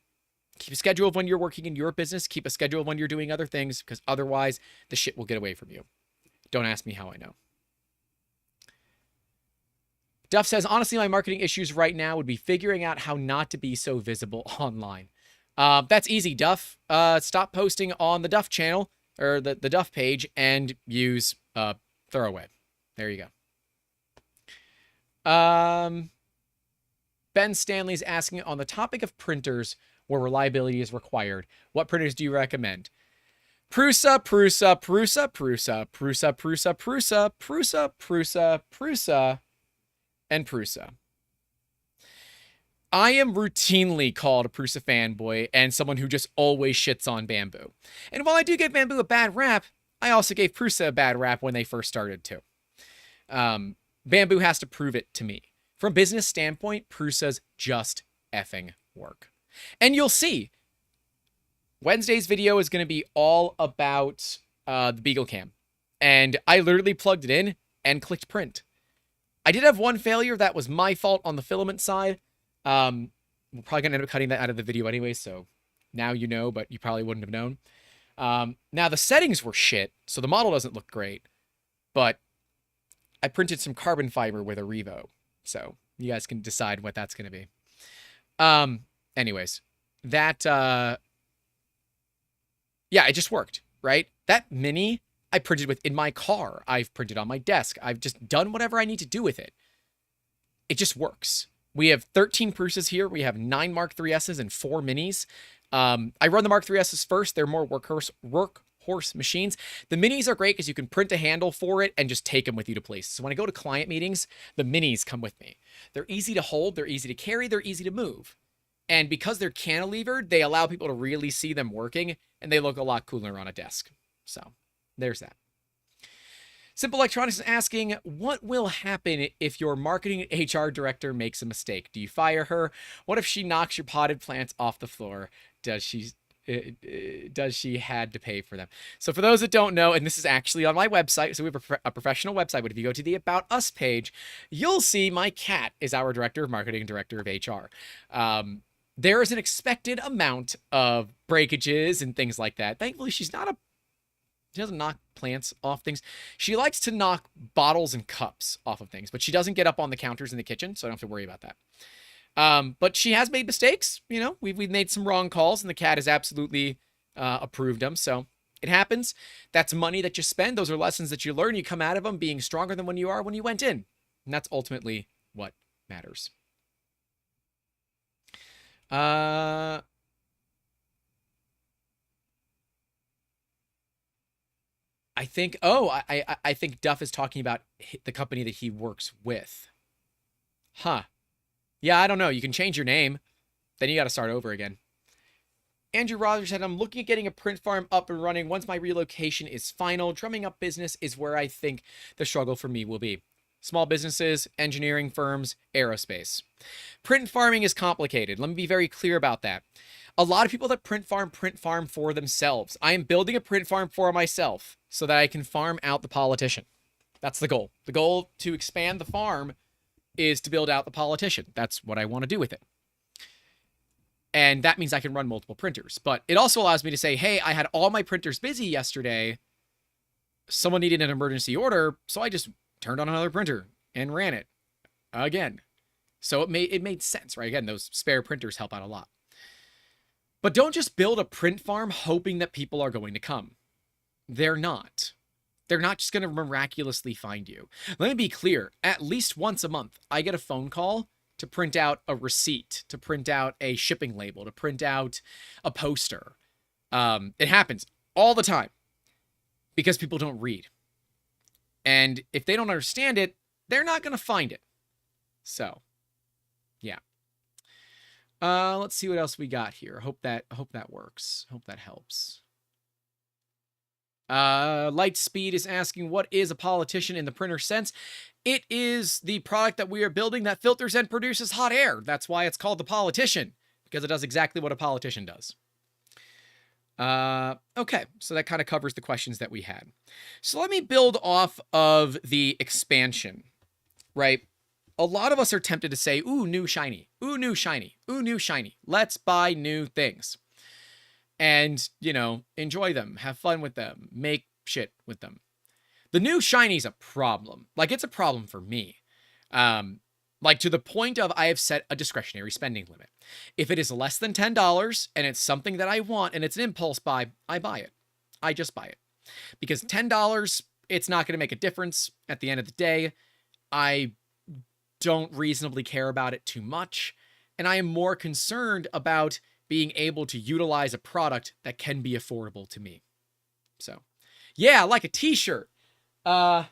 Keep a schedule of when you're working in your business. Keep a schedule of when you're doing other things, because otherwise the shit will get away from you. Don't ask me how I know. Duff says, honestly, my marketing issues right now would be figuring out how not to be so visible online. That's easy, Duff. Stop posting on the Duff channel, or the Duff page, and use Throwaway. There you go. Ben Stanley's asking, on the topic of printers where reliability is required, what printers do you recommend? Prusa, Prusa, Prusa, Prusa, Prusa, Prusa, Prusa, Prusa, Prusa, Prusa, and Prusa. I am routinely called a Prusa fanboy and someone who just always shits on Bamboo. And while I do give Bamboo a bad rap, I also gave Prusa a bad rap when they first started too. Bamboo has to prove it to me. From a business standpoint, Prusa's just effing work. And you'll see, Wednesday's video is going to be all about the Beagle Cam. And I literally plugged it in and clicked print. I did have one failure that was my fault on the filament side. We're probably going to end up cutting that out of the video anyway, so now you know, but you probably wouldn't have known. Now, the settings were shit, so the model doesn't look great, but I printed some carbon fiber with a Revo, so you guys can decide what that's going to be. Anyways, that, yeah, it just worked, right? That Mini I printed with in my car. I've printed on my desk. I've just done whatever I need to do with it. It just works. We have 13 Prusas here. We have 9 Mark 3Ss and 4 Minis. I run the Mark 3Ss first. They're more workhorse machines. The Minis are great because you can print a handle for it and just take them with you to places. So when I go to client meetings, the Minis come with me. They're easy to hold. They're easy to carry. They're easy to move. And because they're cantilevered, they allow people to really see them working, and they look a lot cooler on a desk. So there's that. Simple Electronics is asking, what will happen if your marketing HR director makes a mistake? Do you fire her? What if she knocks your potted plants off the floor? Does she had to pay for them? So for those that don't know, and this is actually on my website, so we have a professional website, but if you go to the About Us page, you'll see my cat is our director of marketing and director of HR. There is an expected amount of breakages and things like that. Thankfully, she doesn't knock plants off things. She likes to knock bottles and cups off of things, but she doesn't get up on the counters in the kitchen, so I don't have to worry about that. But she has made mistakes. You know, we've made some wrong calls, and the cat has absolutely approved them. So it happens. That's money that you spend. Those are lessons that you learn. You come out of them being stronger than when you are when you went in. And that's ultimately what matters. I think, I think Duff is talking about the company that he works with. Huh. Yeah, I don't know. You can change your name. Then you got to start over again. Andrew Rogers said, I'm looking at getting a print farm up and running. Once my relocation is final, drumming up business is where I think the struggle for me will be. small businesses, engineering firms, aerospace. Print farming is complicated. Let me be very clear about that. A lot of people that print farm for themselves. I am building a print farm for myself so that I can farm out the politician. That's the goal. The goal to expand the farm is to build out the politician. That's what I want to do with it. And that means I can run multiple printers. But it also allows me to say, hey, I had all my printers busy yesterday. Someone needed an emergency order, so I just turned on another printer and ran it again. So it made sense, right? Again, those spare printers help out a lot. But don't just build a print farm hoping that people are going to come. They're not. They're not just going to miraculously find you. Let me be clear. At least once a month, I get a phone call to print out a receipt, to print out a shipping label, to print out a poster. It happens all the time because people don't read. And if they don't understand it, they're not going to find it. So, yeah. Let's see what else we got here. Hope that works. Hope that helps. Lightspeed is asking, what is a politician in the printer sense? It is the product that we are building that filters and produces hot air. That's why it's called the politician, because it does exactly what a politician does. Okay, so that kind of covers the questions that we had. So let me build off of the expansion, right? A lot of us are tempted to say, ooh, new shiny, ooh, new shiny, ooh, new shiny. Let's buy new things. And, you know, enjoy them, have fun with them, make shit with them. The new shiny's a problem. Like, it's a problem for me. Like, to the point of I have set a discretionary spending limit. If it is less than $10 and it's something that I want and it's an impulse buy, I buy it. I just buy it. Because $10, it's not going to make a difference at the end of the day. I don't reasonably care about it too much. And I am more concerned about being able to utilize a product that can be affordable to me. So, yeah, like a t-shirt. Do I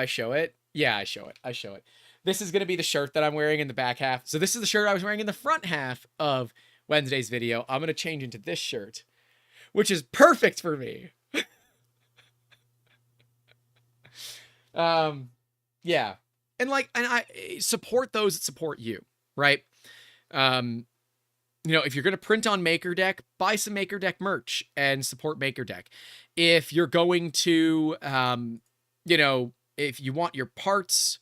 show it? Yeah, I show it. I show it. This is going to be the shirt that I'm wearing in the back half. So this is the shirt I was wearing in the front half of Wednesday's video. I'm going to change into this shirt, which is perfect for me. Yeah. And I support those that support you, right? You know, if you're going to print on MakerDeck, buy some MakerDeck merch and support MakerDeck. If you're going to, you know, if you want your parts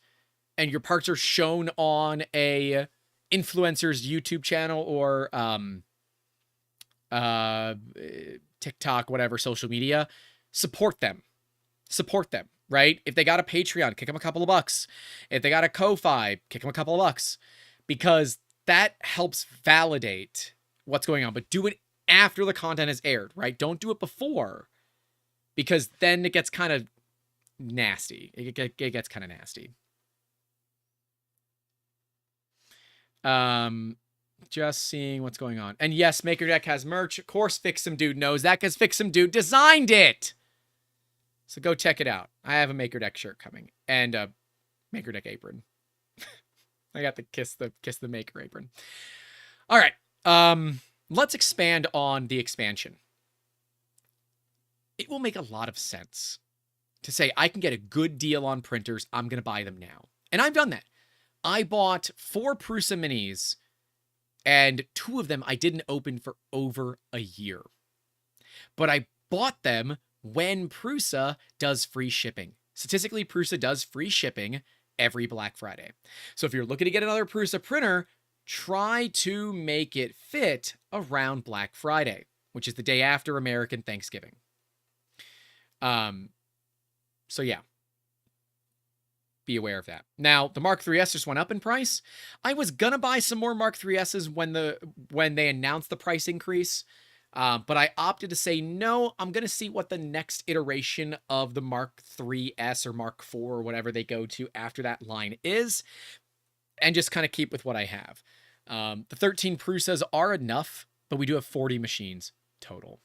and your parts are shown on a influencer's YouTube channel or TikTok, whatever, social media, support them. Support them, right? If they got a Patreon, kick them a couple of bucks. If they got a Ko-Fi, kick them a couple of bucks. Because that helps validate what's going on. But do it after the content is aired, right? Don't do it before. Because then it gets kind of nasty. It gets kind of nasty. Just seeing what's going on. And yes, MakerDeck has merch. Of course, Fix Some Dude knows that because Fix Some Dude designed it. So go check it out. I have a MakerDeck shirt coming and a MakerDeck apron. I got the kiss the maker apron. All right. Let's expand on the expansion. It will make a lot of sense to say I can get a good deal on printers. I'm going to buy them now. And I've done that. I bought 4 Prusa minis and 2 of them I didn't open for over a year. But I bought them when Prusa does free shipping. Statistically, Prusa does free shipping every Black Friday. So if you're looking to get another Prusa printer, try to make it fit around Black Friday, which is the day after American Thanksgiving. So yeah, be aware of that. Now, the Mark III's just went up in price. I was gonna buy some more Mark III's when they announced the price increase, but I opted to say no. I'm gonna see what the next iteration of the Mark III's or Mark IV or whatever they go to after that line is, and just kind of keep with what I have. The 13 Prusas are enough, but we do have 40 machines total.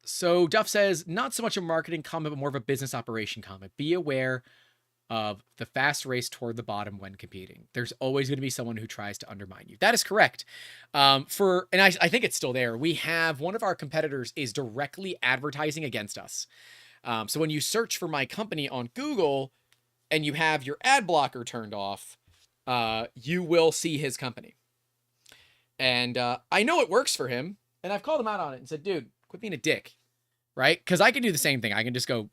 So Duff says, not so much a marketing comment, but more of a business operation comment. Be aware of the fast race toward the bottom when competing. There's always going to be someone who tries to undermine you. That is correct. And I think it's still there. We have one of our competitors is directly advertising against us. So when you search for my company on Google and you have your ad blocker turned off, you will see his company. And I know it works for him. And I've called him out on it and said, dude, quit being a dick. Right? Because I can do the same thing. I can just go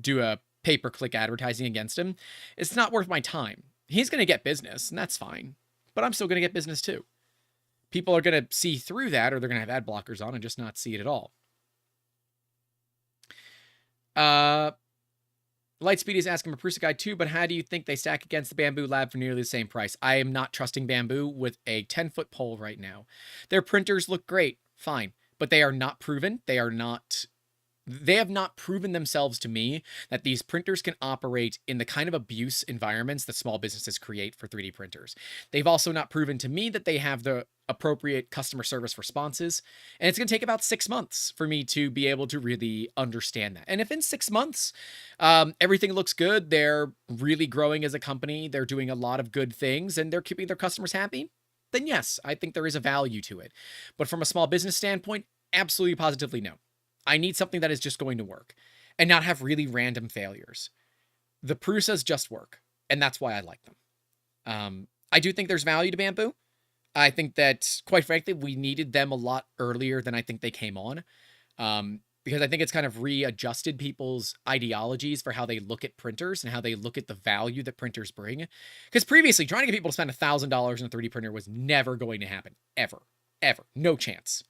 do a pay-per-click advertising against him. It's not worth my time. He's going to get business, and that's fine. But I'm still going to get business too. People are going to see through that, or they're going to have ad blockers on and just not see it at all. Lightspeed is asking a Prusa guide too, but how do you think they stack against the Bamboo Lab for nearly the same price? I am not trusting Bamboo with a 10-foot pole right now. Their printers look great, fine, but they are not proven. They have not proven themselves to me that these printers can operate in the kind of abuse environments that small businesses create for 3D printers. They've also not proven to me that they have the appropriate customer service responses. And it's going to take about 6 months for me to be able to really understand that. And if in 6 months, everything looks good, they're really growing as a company, they're doing a lot of good things, and they're keeping their customers happy, then yes, I think there is a value to it. But from a small business standpoint, absolutely positively no. I need something that is just going to work and not have really random failures. The Prusas just work, and that's why I like them. I do think there's value to Bamboo. I think that, quite frankly, we needed them a lot earlier than I think they came on, because I think it's kind of readjusted people's ideologies for how they look at printers and how they look at the value that printers bring. Because previously, trying to get people to spend $1,000 on a 3D printer was never going to happen. Ever. No chance.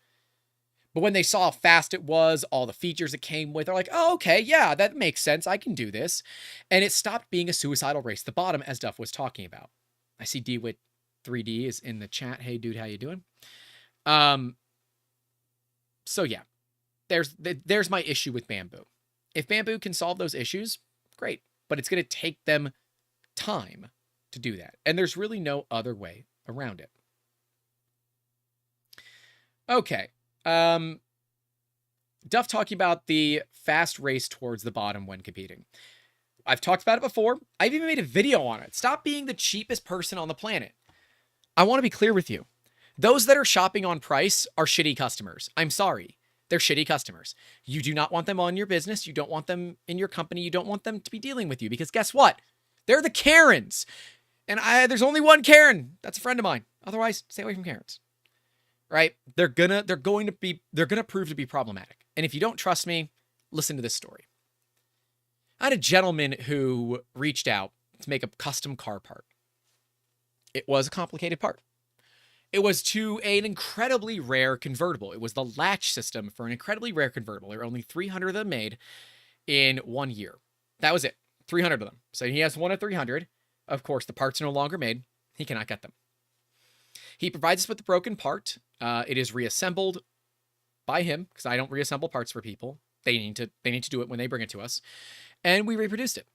But when they saw how fast it was, all the features it came with, they're like, oh, okay, yeah, that makes sense. I can do this. And it stopped being a suicidal race to the bottom, as Duff was talking about. I see DWIT3D is in the chat. Hey, dude, how you doing? So yeah, there's my issue with Bamboo. If Bamboo can solve those issues, great. But it's going to take them time to do that. And there's really no other way around it. Okay. Duff talking about the fast race towards the bottom when competing. I've talked about it before. I've even made a video on it. Stop being the cheapest person on the planet. I want to be clear with you. Those that are shopping on price are shitty customers. I'm sorry. They're shitty customers. You do not want them on your business. You don't want them in your company. You don't want them to be dealing with you, because guess what? They're the Karens. And there's only one Karen. That's a friend of mine. Otherwise, stay away from Karens. Right? They're gonna prove to be problematic. And if you don't trust me, listen to this story. I had a gentleman who reached out to make a custom car part. It was a complicated part. It was to an incredibly rare convertible. It was the latch system for an incredibly rare convertible. There were only 300 of them made in 1 year. That was it. 300 of them. So he has one of 300. Of course, the parts are no longer made. He cannot get them. He provides us with the broken part. It is reassembled by him, because I don't reassemble parts for people. They need to do it when they bring it to us. And we reproduced it.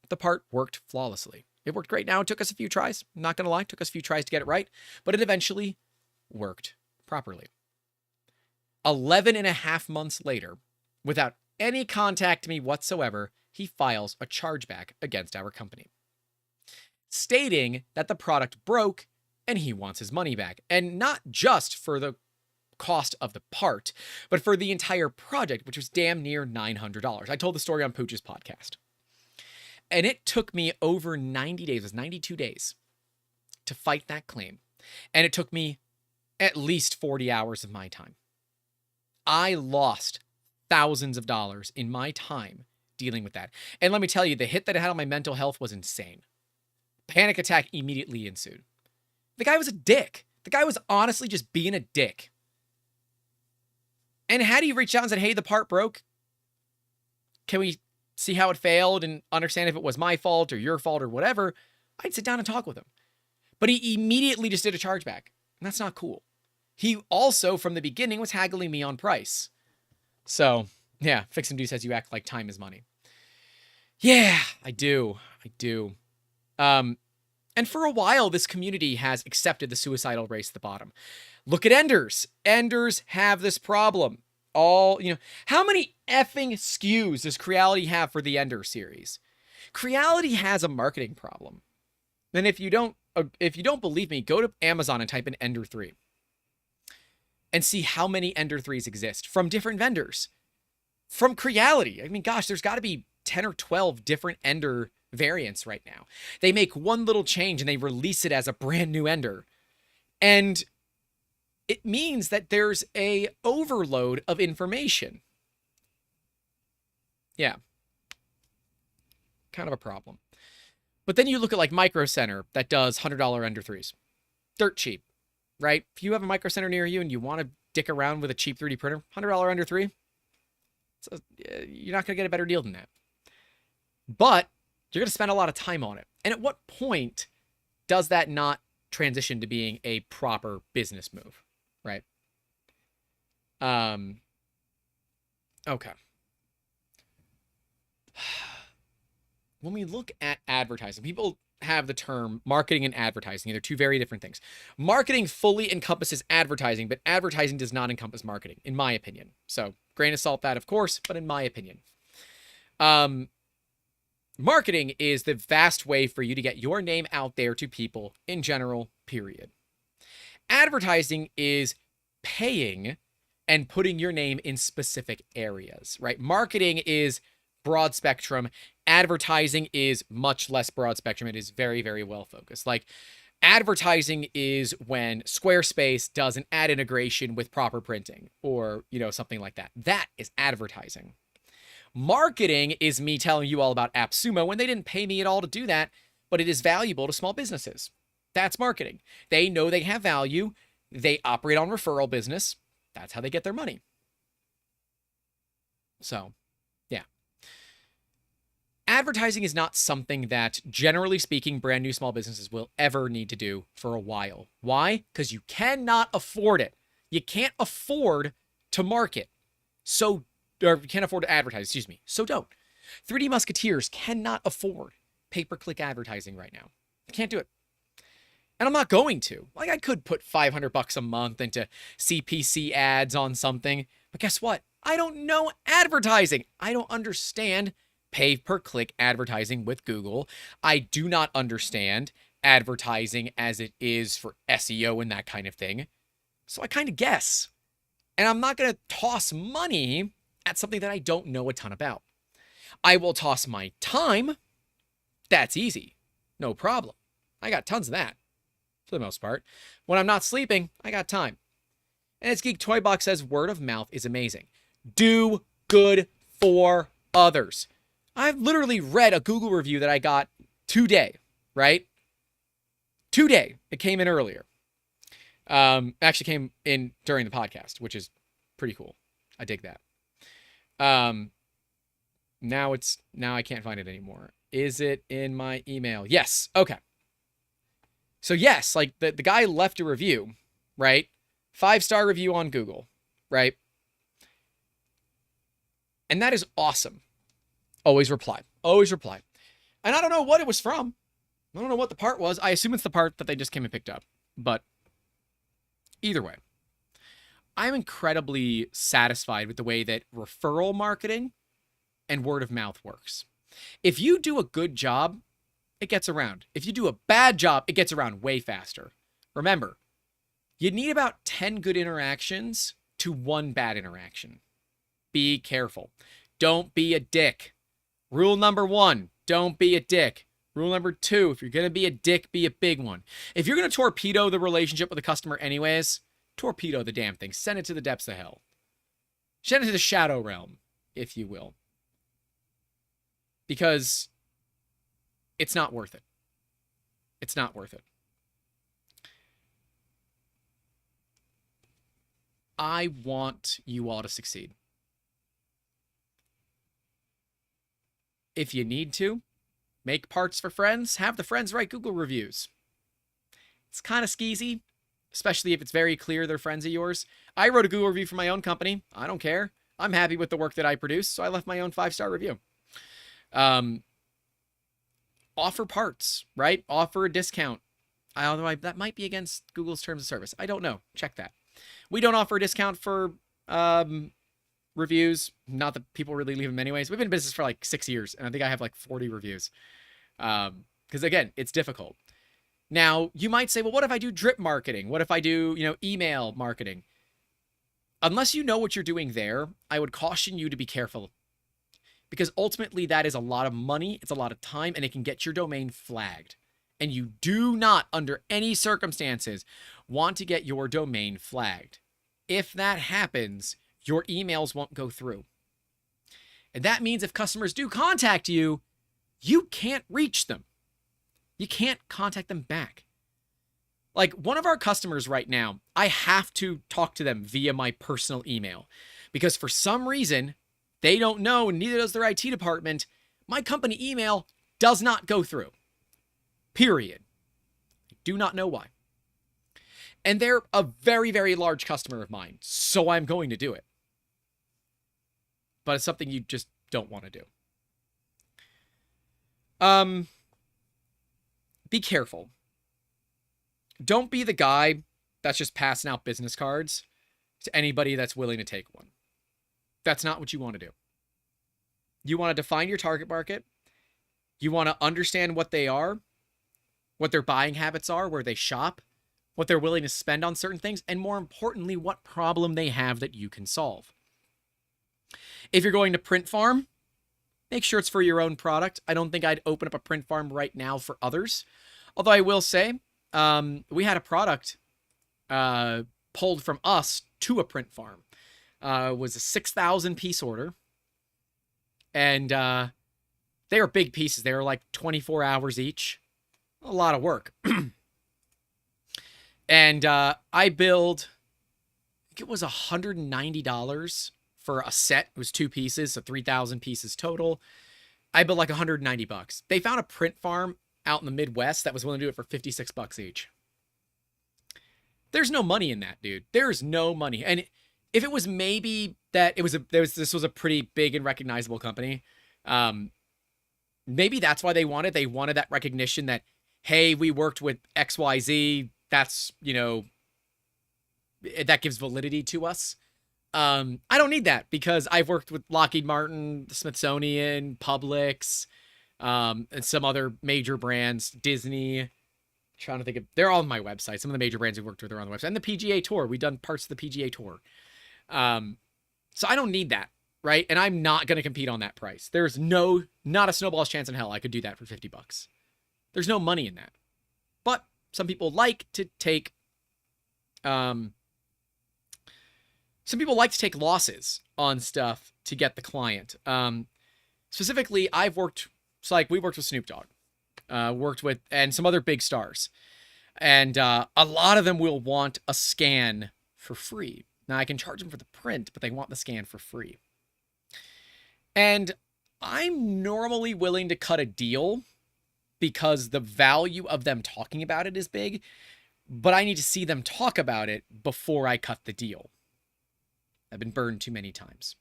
The part worked flawlessly. It worked great. Now, it took us a few tries. I'm not going to lie. It took us a few tries to get it right. But it eventually worked properly. 11 and a half months later, without any contact to me whatsoever, he files a chargeback against our company, stating that the product broke and he wants his money back. And not just for the cost of the part, but for the entire project, which was damn near $900. I told the story on Pooch's podcast. And it took me over 90 days, it was 92 days, to fight that claim. And it took me at least 40 hours of my time. I lost thousands of dollars in my time dealing with that. And let me tell you, the hit that it had on my mental health was insane. Panic attack immediately ensued. The guy was a dick. The guy was honestly just being a dick. And had he reached out and said, hey, the part broke, can we see how it failed and understand if it was my fault or your fault or whatever, I'd sit down and talk with him. But he immediately just did a chargeback. And that's not cool. He also, from the beginning, was haggling me on price. So, yeah, Fix and Do says you act like time is money. Yeah, I do. And for a while, this community has accepted the suicidal race at the bottom. Look at Enders. Enders have this problem. How many effing SKUs does Creality have for the Ender series? Creality has a marketing problem. And if you don't believe me, go to Amazon and type in Ender 3 and see how many Ender 3s exist from different vendors. from Creality. I mean, gosh, there's got to be 10 or 12 different Ender variants right now. They make one little change and they release it as a brand new Ender. And it means that there's a overload of information. Yeah. Kind of a problem. But then you look at like Micro Center that does $100 Ender 3s. Dirt cheap, right? If you have a Micro Center near you and you want to dick around with a cheap 3D printer, $100 Ender 3, you're not going to get a better deal than that. But you're going to spend a lot of time on it. And at what point does that not transition to being a proper business move, right? Okay. When we look at advertising, people have the term marketing and advertising. They're two very different things. Marketing fully encompasses advertising, but advertising does not encompass marketing, in my opinion. So, grain of salt that, of course, but in my opinion. Marketing is the vast way for you to get your name out there to people in general, period. Advertising is paying and putting your name in specific areas, right? Marketing is broad spectrum. Advertising is much less broad spectrum. It is very, very well focused. Like, advertising is when Squarespace does an ad integration with proper printing or, something like that. That is advertising. Marketing is me telling you all about AppSumo when they didn't pay me at all to do that, but it is valuable to small businesses. That's marketing. They know they have value. They operate on referral business. That's how they get their money. So, yeah. Advertising is not something that, generally speaking, brand new small businesses will ever need to do for a while. Why? Because you cannot afford it. You can't afford to market. Or you can't afford to advertise, so don't. 3D Musketeers cannot afford pay-per-click advertising right now. Can't do it. And I'm not going to. Like, I could put $500 a month into CPC ads on something, but guess what? I don't know advertising. I don't understand pay-per-click advertising with Google. I do not understand advertising as it is for SEO and that kind of thing. So I kind of guess. And I'm not going to toss money at something that I don't know a ton about. I will toss my time. That's easy. No problem. I got tons of that, for the most part. When I'm not sleeping, I got time. And as Geek Toy Box says, word of mouth is amazing. Do good for others. I've literally read a Google review that I got today, right? Today. It came in earlier. Actually came in during the podcast, which is pretty cool. I dig that. Now I can't find it anymore. Is it in my email? Yes. Okay. So yes, like the guy left a review, right? 5-star review on Google, right? And that is awesome. Always reply. Always reply. And I don't know what it was from. I don't know what the part was. I assume it's the part that they just came and picked up. But either way, I'm incredibly satisfied with the way that referral marketing and word of mouth works. If you do a good job, it gets around. If you do a bad job, it gets around way faster. Remember, you need about 10 good interactions to 1 bad interaction. Be careful. Don't be a dick. Rule number 1, don't be a dick. Rule number 2, if you're going to be a dick, be a big one. If you're going to torpedo the relationship with the customer anyways, torpedo the damn thing. Send it to the depths of hell. Send it to the shadow realm, if you will. Because it's not worth it. It's not worth it. I want you all to succeed. If you need to, make parts for friends, have the friends write Google reviews. It's kind of skeezy, especially if it's very clear they're friends of yours. I wrote a Google review for my own company. I don't care. I'm happy with the work that I produce, so I left my own 5-star review. Offer parts, right? Offer a discount. Although that might be against Google's terms of service. I don't know. Check that. We don't offer a discount for reviews. Not that people really leave them anyways. We've been in business for like 6 years, and I think I have like 40 reviews. Because again, it's difficult. Now, you might say, well, what if I do drip marketing? What if I do, email marketing? unless you know what you're doing there, I would caution you to be careful, because ultimately that is a lot of money, it's a lot of time, and it can get your domain flagged. And you do not, under any circumstances, want to get your domain flagged. If that happens, your emails won't go through. And that means if customers do contact you, you can't reach them. You can't contact them back. Like one of our customers right now, I have to talk to them via my personal email because for some reason, they don't know, and neither does their IT department, my company email does not go through. Period. I do not know why. And they're a very, very large customer of mine, so I'm going to do it. But it's something you just don't want to do. Be careful. Don't be the guy that's just passing out business cards to anybody that's willing to take one. That's not what you want to do. You want to define your target market. You want to understand what they are, what their buying habits are, where they shop, what they're willing to spend on certain things, and more importantly, what problem they have that you can solve. If you're going to print farm, make sure it's for your own product. I don't think I'd open up a print farm right now for others. Although I will say, we had a product pulled from us to a print farm. It was a 6,000 piece order. And they were big pieces. They were like 24 hours each. A lot of work. And I billed, I think it was $190 for a set. It was 2 pieces, so 3,000 pieces total. I billed like $190. They found a print farm out in the Midwest that was willing to do it for $56 each. There's no money in that, dude. There's no money. And if it was maybe that this was a pretty big and recognizable company, maybe that's why they wanted that recognition that, hey, we worked with XYZ. That's, that gives validity to us. I don't need that because I've worked with Lockheed Martin, the Smithsonian, Publix, and some other major brands, Disney. Trying to think of, they're all on my website. Some of the major brands we worked with are on the website, and the PGA Tour. We've done parts of the PGA Tour. So I don't need that, right? And I'm not going to compete on that price. There's not a snowball's chance in hell I could do that for $50. There's no money in that. But some people like to take, losses on stuff to get the client. Specifically, we worked with Snoop Dogg, and some other big stars. And a lot of them will want a scan for free. Now, I can charge them for the print, but they want the scan for free. And I'm normally willing to cut a deal because the value of them talking about it is big, but I need to see them talk about it before I cut the deal. I've been burned too many times.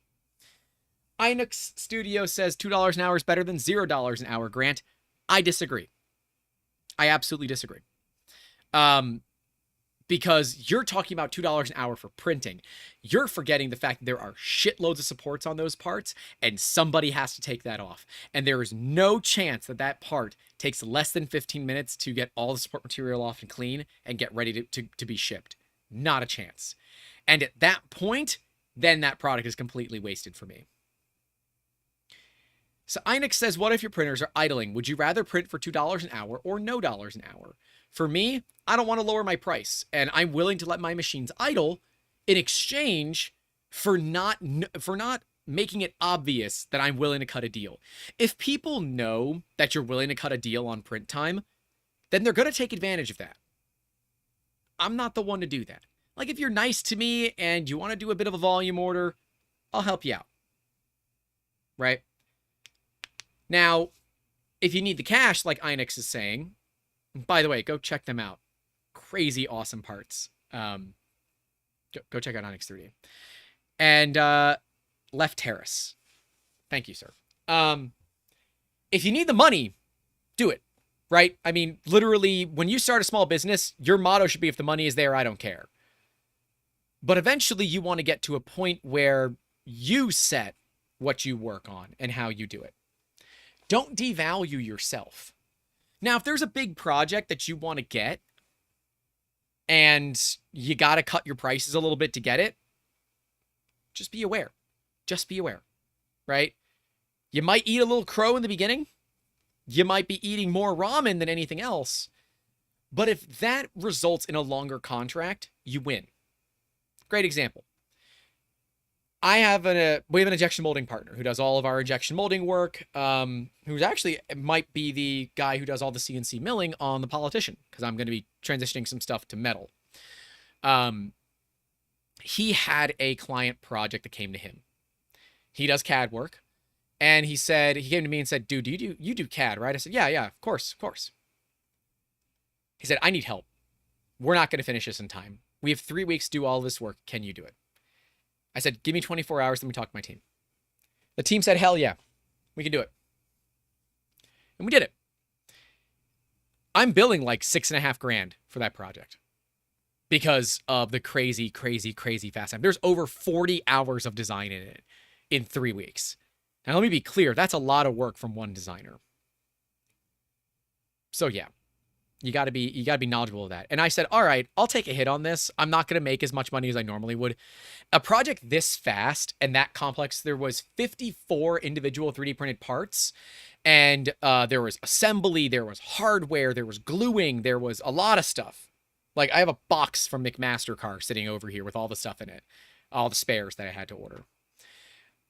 Inux Studio says $2 an hour is better than $0 an hour, Grant. I disagree. I absolutely disagree. Because you're talking about $2 an hour for printing. You're forgetting the fact that there are shitloads of supports on those parts, and somebody has to take that off. And there is no chance that that part takes less than 15 minutes to get all the support material off and clean and get ready to be shipped. Not a chance. And at that point, then that product is completely wasted for me. So Inix says, what if your printers are idling? Would you rather print for $2 an hour or no dollars an hour? For me, I don't want to lower my price, and I'm willing to let my machines idle in exchange for not making it obvious that I'm willing to cut a deal. If people know that you're willing to cut a deal on print time, then they're going to take advantage of that. I'm not the one to do that. Like, if you're nice to me and you want to do a bit of a volume order, I'll help you out. Right? Now, if you need the cash, like Inix is saying, by the way, go check them out. Crazy awesome parts. Go check out Onyx 3D. And Left Terrace. Thank you, sir. If you need the money, do it. Right? I mean, literally, when you start a small business, your motto should be, if the money is there, I don't care. But eventually, you want to get to a point where you set what you work on and how you do it. Don't devalue yourself. Now, if there's a big project that you want to get and you got to cut your prices a little bit to get it, Just be aware. Just be aware, right? You might eat a little crow in the beginning. You might be eating more ramen than anything else. But if that results in a longer contract, you win. Great example. We have an injection molding partner who does all of our injection molding work, who's actually might be the guy who does all the CNC milling on The Politician, because I'm going to be transitioning some stuff to metal. He had a client project that came to him. He does CAD work, and he came to me and said, "Dude, you do CAD, right?" I said, "Yeah, of course." He said, "I need help. We're not going to finish this in time. We have 3 weeks to do all this work. Can you do it?" I said, "Give me 24 hours, let me talk to my team." The team said, "Hell yeah, we can do it." And we did it. I'm billing like $6,500 for that project because of the crazy fast time. There's over 40 hours of design in it in 3 weeks. Now, let me be clear. That's a lot of work from one designer. So yeah, you gotta be knowledgeable of that. And I said, all right, I'll take a hit on this. I'm not gonna make as much money as I normally would. A project this fast and that complex, there was 54 individual 3D printed parts, and there was assembly, there was hardware, there was gluing, there was a lot of stuff. Like, I have a box from McMaster-Carr sitting over here with all the stuff in it, all the spares that I had to order.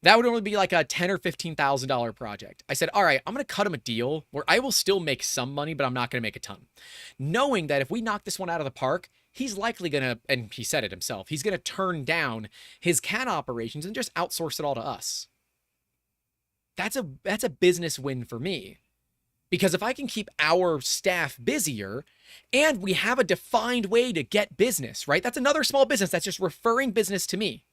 That would only be like a $10,000 or $15,000 project. I said, all right, I'm going to cut him a deal where I will still make some money, but I'm not going to make a ton. Knowing that if we knock this one out of the park, he's likely going to, and he said it himself, he's going to turn down his CAD operations and just outsource it all to us. That's a business win for me. Because if I can keep our staff busier and we have a defined way to get business, right? That's another small business that's just referring business to me.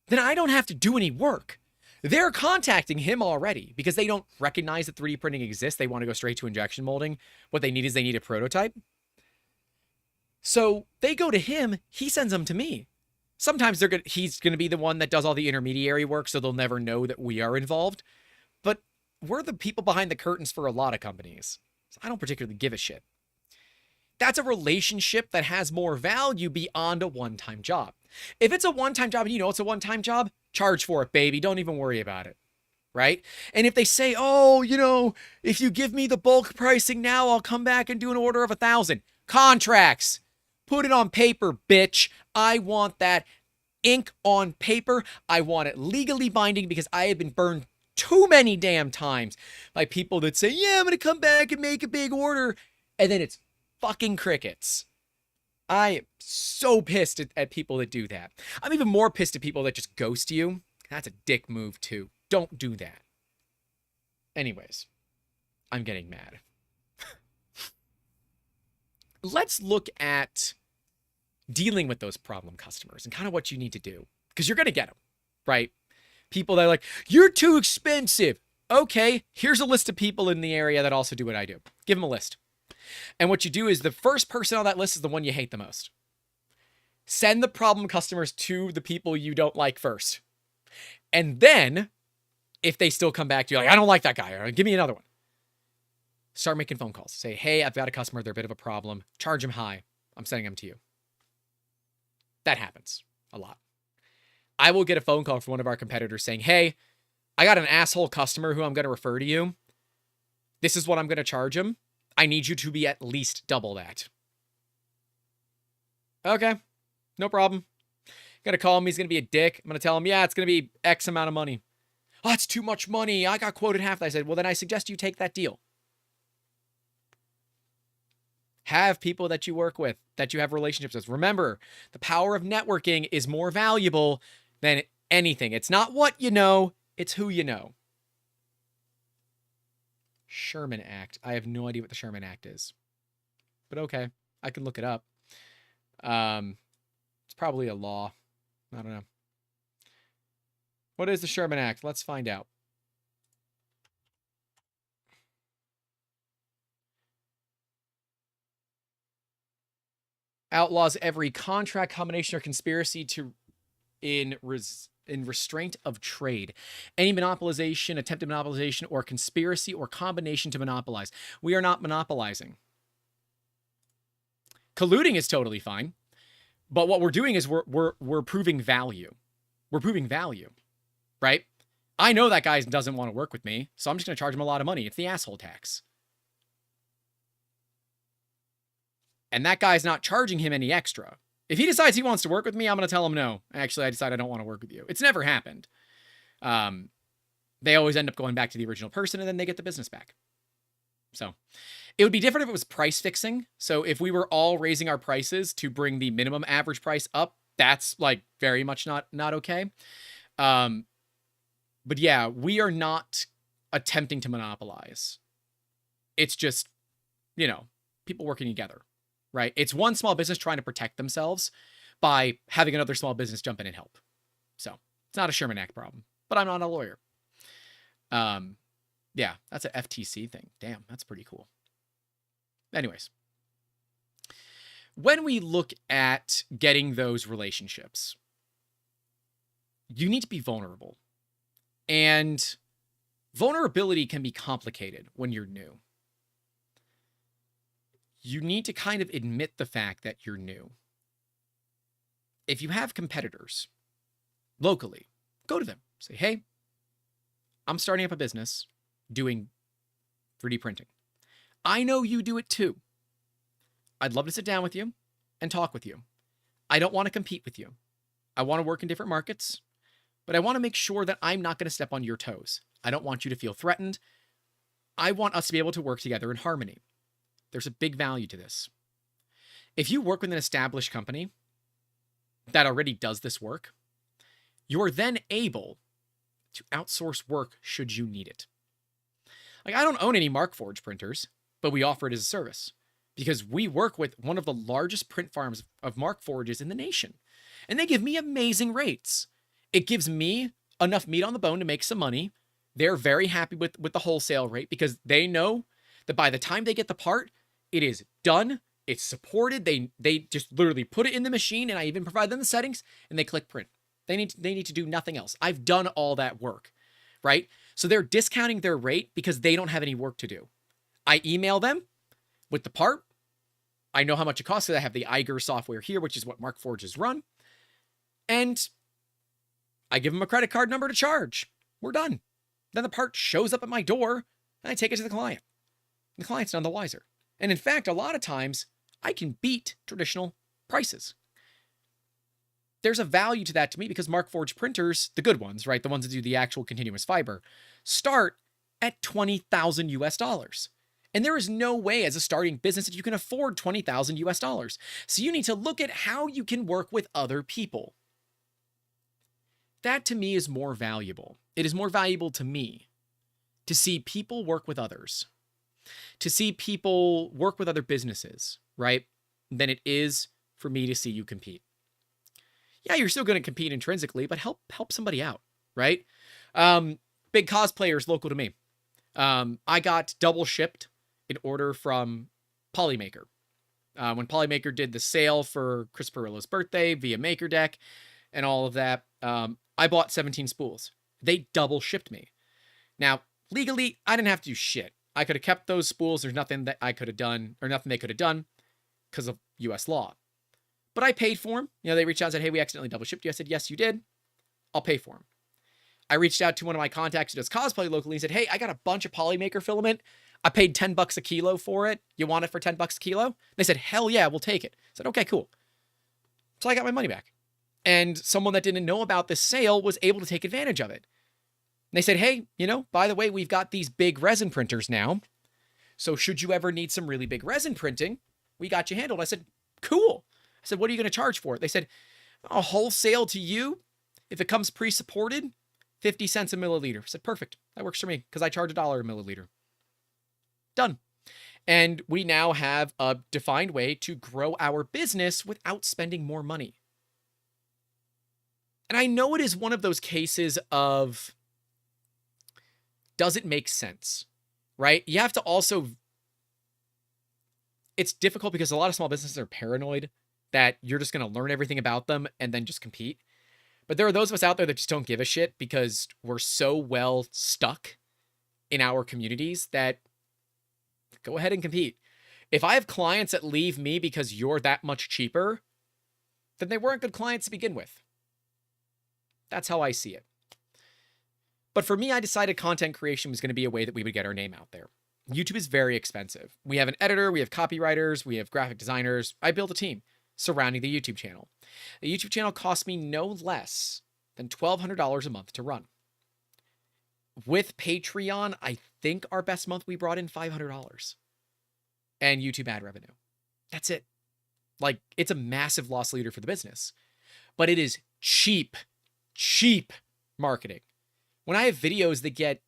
Then I don't have to do any work. They're contacting him already because they don't recognize that 3D printing exists. They want to go straight to injection molding. What they need is they need a prototype. So they go to him. He sends them to me. Sometimes he's going to be the one that does all the intermediary work, so they'll never know that we are involved. But we're the people behind the curtains for a lot of companies. So I don't particularly give a shit. That's a relationship that has more value beyond a one-time job. If it's a one-time job and you know it's a one-time job, charge for it, baby. Don't even worry about it, right? And if they say, oh, if you give me the bulk pricing now, I'll come back and do an order of 1,000. Contracts. Put it on paper, bitch. I want that ink on paper. I want it legally binding because I have been burned too many damn times by people that say, yeah, I'm going to come back and make a big order. And then it's fucking crickets. I am so pissed at people that do that. I'm even more pissed at people that just ghost you. That's a dick move too. Don't do that. Anyways, I'm getting mad. Let's look at dealing with those problem customers and kind of what you need to do. Because you're going to get them, right? People that are like, you're too expensive. Okay, here's a list of people in the area that also do what I do. Give them a list. And what you do is the first person on that list is the one you hate the most. Send the problem customers to the people you don't like first. And then, if they still come back to you like, I don't like that guy, or give me another one. Start making phone calls. Say, hey, I've got a customer. They're a bit of a problem. Charge them high. I'm sending them to you. That happens a lot. I will get a phone call from one of our competitors saying, hey, I got an asshole customer who I'm going to refer to you. This is what I'm going to charge him. I need you to be at least double that. Okay, no problem. Gonna call him. He's gonna be a dick. I'm gonna tell him, yeah, it's gonna be X amount of money. Oh, it's too much money. I got quoted half that. I said, well, then I suggest you take that deal. Have people that you work with, that you have relationships with. Remember, the power of networking is more valuable than anything. It's not what you know, it's who you know. Sherman Act. I have no idea what the Sherman Act is. But okay, I can look it up. It's probably a law. I don't know. What is the Sherman Act? Let's find out. Outlaws every contract, combination, or conspiracy in restraint of trade. Any monopolization, attempted monopolization, or conspiracy or combination to monopolize. We are not monopolizing. Colluding is totally fine. But what we're doing is we're proving value. We're proving value, right? I know that guy doesn't want to work with me, so I'm just going to charge him a lot of money. It's the asshole tax. And that guy's not charging him any extra. If he decides he wants to work with me, I'm going to tell him no. Actually, I decide I don't want to work with you. It's never happened. They always end up going back to the original person, and then they get the business back. So it would be different if it was price fixing. So if we were all raising our prices to bring the minimum average price up, that's like very much not okay. But yeah, we are not attempting to monopolize. It's just, people working together, right? It's one small business trying to protect themselves by having another small business jump in and help. So it's not a Sherman Act problem, but I'm not a lawyer. Yeah, that's an FTC thing. Damn, that's pretty cool. Anyways, when we look at getting those relationships, you need to be vulnerable. And vulnerability can be complicated when you're new. You need to kind of admit the fact that you're new. If you have competitors locally, go to them. Say, hey, I'm starting up a business doing 3D printing. I know you do it too. I'd love to sit down with you and talk with you. I don't want to compete with you. I want to work in different markets, but I want to make sure that I'm not going to step on your toes. I don't want you to feel threatened. I want us to be able to work together in harmony. There's a big value to this. If you work with an established company that already does this work, you're then able to outsource work should you need it. Like, I don't own any Markforged printers, but we offer it as a service because we work with one of the largest print farms of Markforges in the nation, and they give me amazing rates. It gives me enough meat on the bone to make some money. They're very happy with the wholesale rate because they know that by the time they get the part, it is done, it's supported. They just literally put it in the machine, and I even provide them the settings, and they click print. They need to do nothing else. I've done all that work, right? So they're discounting their rate because they don't have any work to do. I email them with the part. I know how much it costs because I have the Eiger software here, which is what Markforges run. And I give them a credit card number to charge. We're done. Then the part shows up at my door, and I take it to the client. The client's none the wiser. And in fact, a lot of times, I can beat traditional prices. There's a value to that to me because Markforged printers, the good ones, right, the ones that do the actual continuous fiber, start at $20,000 US. And there is no way as a starting business that you can afford $20,000 US. So you need to look at how you can work with other people. That to me is more valuable. It is more valuable to me to see people work with others, to see people work with other businesses, right, than it is for me to see you compete. Yeah, you're still going to compete intrinsically, but help somebody out, right? Big cosplayers local to me. I got double shipped an order from Polymaker. When Polymaker did the sale for Chris Perillo's birthday via MakerDeck and all of that, I bought 17 spools. They double shipped me. Now, legally, I didn't have to do shit. I could have kept those spools. There's nothing that I could have done or nothing they could have done because of US law. But I paid for them. They reached out and said, hey, we accidentally double shipped you. I said, yes, you did. I'll pay for them. I reached out to one of my contacts who does cosplay locally and said, hey, I got a bunch of Polymaker filament. I paid $10 a kilo for it. You want it for $10 a kilo? They said, hell yeah, we'll take it. I said, okay, cool. So I got my money back. And someone that didn't know about this sale was able to take advantage of it. And they said, hey, by the way, we've got these big resin printers now. So should you ever need some really big resin printing, we got you handled. I said, cool. I said, what are you going to charge for it? They said, a wholesale to you, if it comes pre-supported, 50 cents a milliliter. I said, perfect. That works for me because I charge $1 a milliliter. Done. And we now have a defined way to grow our business without spending more money. And I know it is one of those cases of, does it make sense, right? You have to also, it's difficult because a lot of small businesses are paranoid that you're just going to learn everything about them and then just compete. But there are those of us out there that just don't give a shit because we're so well stuck in our communities that go ahead and compete. If I have clients that leave me because you're that much cheaper, then they weren't good clients to begin with. That's how I see it. But for me, I decided content creation was going to be a way that we would get our name out there. YouTube is very expensive. We have an editor, we have copywriters, we have graphic designers. I built a team surrounding the YouTube channel. The YouTube channel cost me no less than $1,200 a month to run. With Patreon, I think our best month we brought in $500 and YouTube ad revenue. That's it. Like, it's a massive loss leader for the business, but it is cheap marketing. When I have videos that get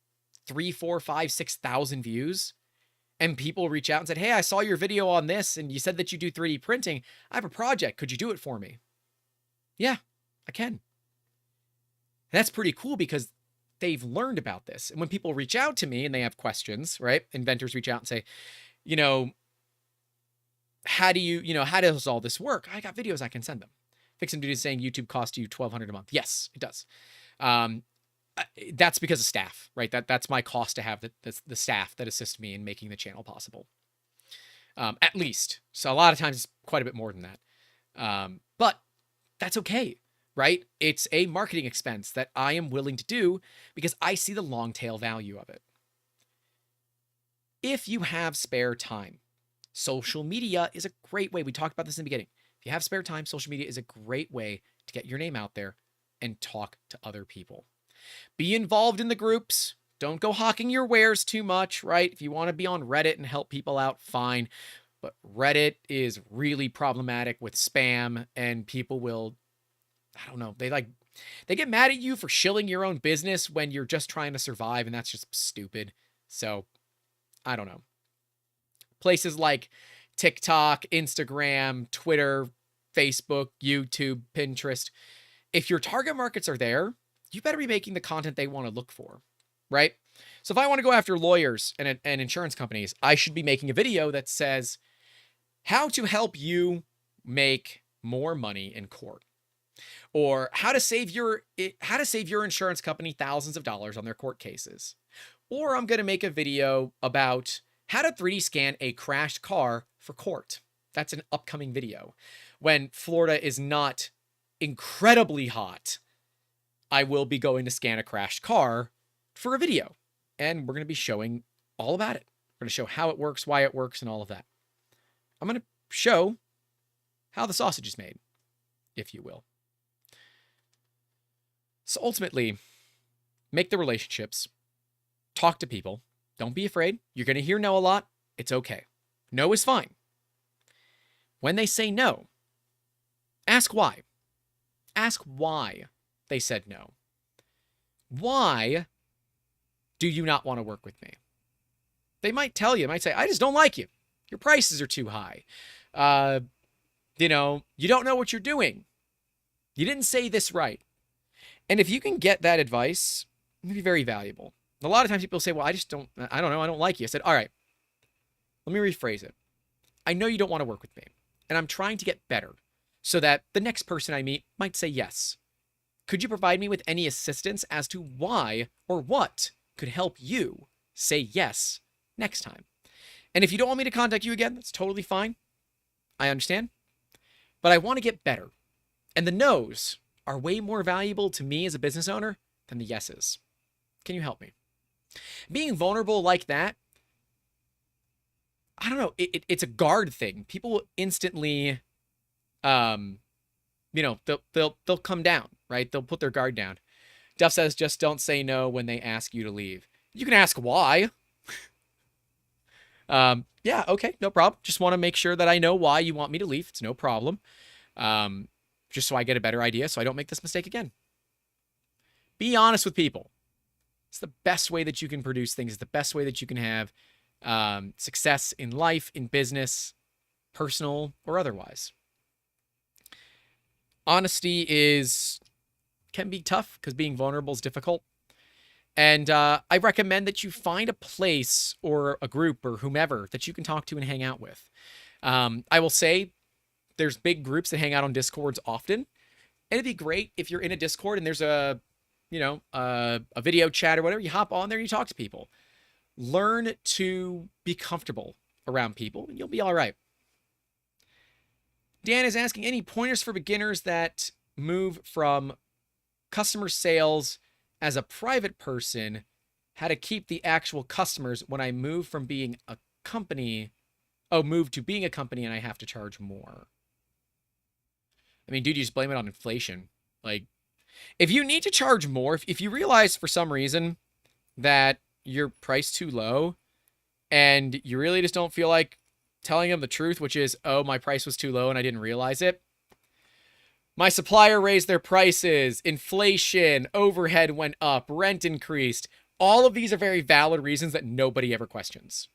3, 4, 5, 6,000 views and people reach out and said, hey, I saw your video on this and you said that you do 3D printing. I have a project. Could you do it for me? Yeah, I can. And that's pretty cool because they've learned about this. And when people reach out to me and they have questions, right? Inventors reach out and say, how does all this work? I got videos I can send them. Fix and Duty is saying YouTube costs you $1,200 a month. Yes, it does. That's because of staff, right? That's my cost to have the staff that assist me in making the channel possible. At least. So a lot of times it's quite a bit more than that. But that's okay, right? It's a marketing expense that I am willing to do because I see the long tail value of it. If you have spare time, social media is a great way. We talked about this in the beginning. If you have spare time, social media is a great way to get your name out there and talk to other people. Be involved in the groups. Don't go hawking your wares too much, right? If you want to be on Reddit and help people out, fine. But Reddit is really problematic with spam, and people will, I don't know, they get mad at you for shilling your own business when you're just trying to survive, and that's just stupid. So, I don't know. Places like TikTok, Instagram, Twitter, Facebook, YouTube, Pinterest. If your target markets are there, you better be making the content they want to look for, right? So if I want to go after lawyers and insurance companies, I should be making a video that says how to help you make more money in court, or how to save your insurance company thousands of dollars on their court cases. Or I'm going to make a video about how to 3D scan a crashed car for court. That's an upcoming video. When Florida is not incredibly hot, I will be going to scan a crashed car for a video. And we're going to be showing all about it. We're going to show how it works, why it works, and all of that. I'm going to show how the sausage is made, if you will. So ultimately, make the relationships, talk to people. Don't be afraid. You're going to hear no a lot. It's okay. No is fine. When they say no, ask why. Ask why they said no. Why do you not want to work with me? They might tell you, they might say, I just don't like you. Your prices are too high. You don't know what you're doing. You didn't say this right. And if you can get that advice, it'll be very valuable. A lot of times people say, well, I don't know, I don't like you. I said, all right, let me rephrase it. I know you don't want to work with me, and I'm trying to get better so that the next person I meet might say yes. Could you provide me with any assistance as to why or what could help you say yes next time? And if you don't want me to contact you again, that's totally fine. I understand. But I want to get better. And the no's are way more valuable to me as a business owner than the yeses. Can you help me? Being vulnerable like that, I don't know, it's a guard thing. People will instantly, they'll come down, right? They'll put their guard down. Duff says, just don't say no when they ask you to leave. You can ask why. Yeah, okay, no problem. Just want to make sure that I know why you want me to leave. It's no problem. Just so I get a better idea so I don't make this mistake again. Be honest with people. It's the best way that you can produce things. It's the best way that you can have success in life, in business, personal, or otherwise. Honesty can be tough because being vulnerable is difficult. And I recommend that you find a place or a group or whomever that you can talk to and hang out with. I will say there's big groups that hang out on Discords often. And it'd be great if you're in a Discord and there's a video chat or whatever. You hop on there and you talk to people. Learn to be comfortable around people and you'll be all right. Dan is asking, any pointers for beginners that move from customer sales as a private person, how to keep the actual customers when I move from being a company, move to being a company and I have to charge more? I mean, dude, you just blame it on inflation. Like, if you need to charge more, if you realize for some reason that you're priced too low and you really just don't feel like telling them the truth, which is, oh, my price was too low and I didn't realize it. My supplier raised their prices, inflation, overhead went up, rent increased. All of these are very valid reasons that nobody ever questions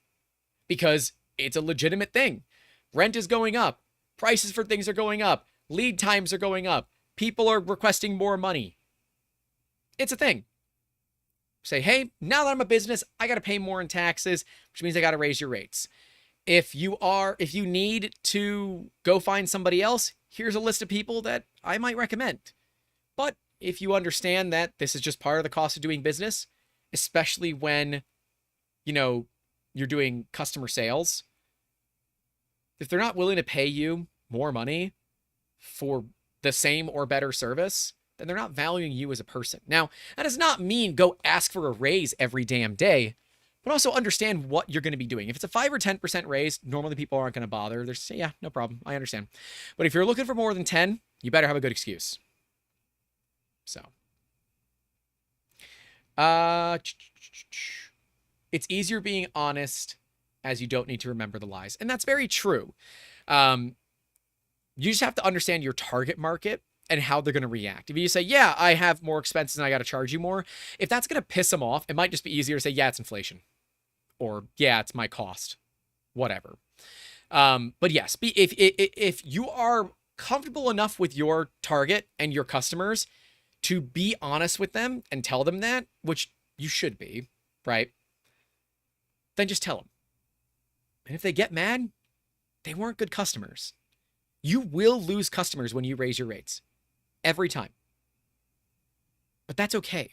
because it's a legitimate thing. Rent is going up. Prices for things are going up. Lead times are going up. People are requesting more money. It's a thing. Say, hey, now that I'm a business, I got to pay more in taxes, which means I got to raise your rates. If you need to go find somebody else, here's a list of people that I might recommend. But if you understand that this is just part of the cost of doing business, especially when, you're doing customer sales, if they're not willing to pay you more money for the same or better service, then they're not valuing you as a person. Now, that does not mean go ask for a raise every damn day, but also understand what you're going to be doing. If it's a 5 or 10% raise, normally people aren't going to bother. They're saying, yeah, no problem. I understand. But if you're looking for more than 10, you better have a good excuse. So, it's easier being honest as you don't need to remember the lies. And that's very true. You just have to understand your target market and how they're going to react. If you say, yeah, I have more expenses and I got to charge you more, if that's going to piss them off, it might just be easier to say, yeah, it's inflation. Or, yeah, it's my cost. Whatever. But yes, if you are comfortable enough with your target and your customers to be honest with them and tell them that, which you should be, right? Then just tell them. And if they get mad, they weren't good customers. You will lose customers when you raise your rates. Every time. But that's okay.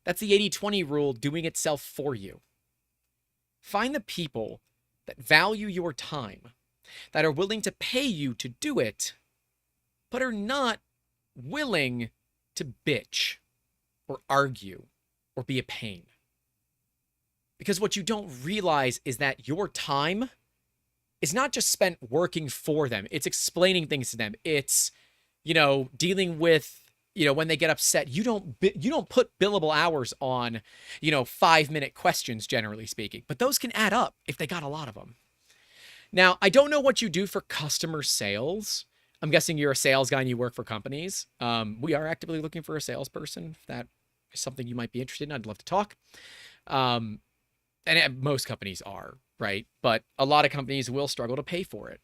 That's the 80-20 rule doing itself for you. Find the people that value your time, that are willing to pay you to do it, but are not willing to bitch or argue or be a pain. Because what you don't realize is that your time is not just spent working for them. It's explaining things to them. It's, dealing with, when they get upset. You don't put billable hours on, 5-minute questions, generally speaking. But those can add up if they got a lot of them. Now, I don't know what you do for customer sales. I'm guessing you're a sales guy and you work for companies. We are actively looking for a salesperson. If that is something you might be interested in, I'd love to talk. And most companies are, right? But a lot of companies will struggle to pay for it.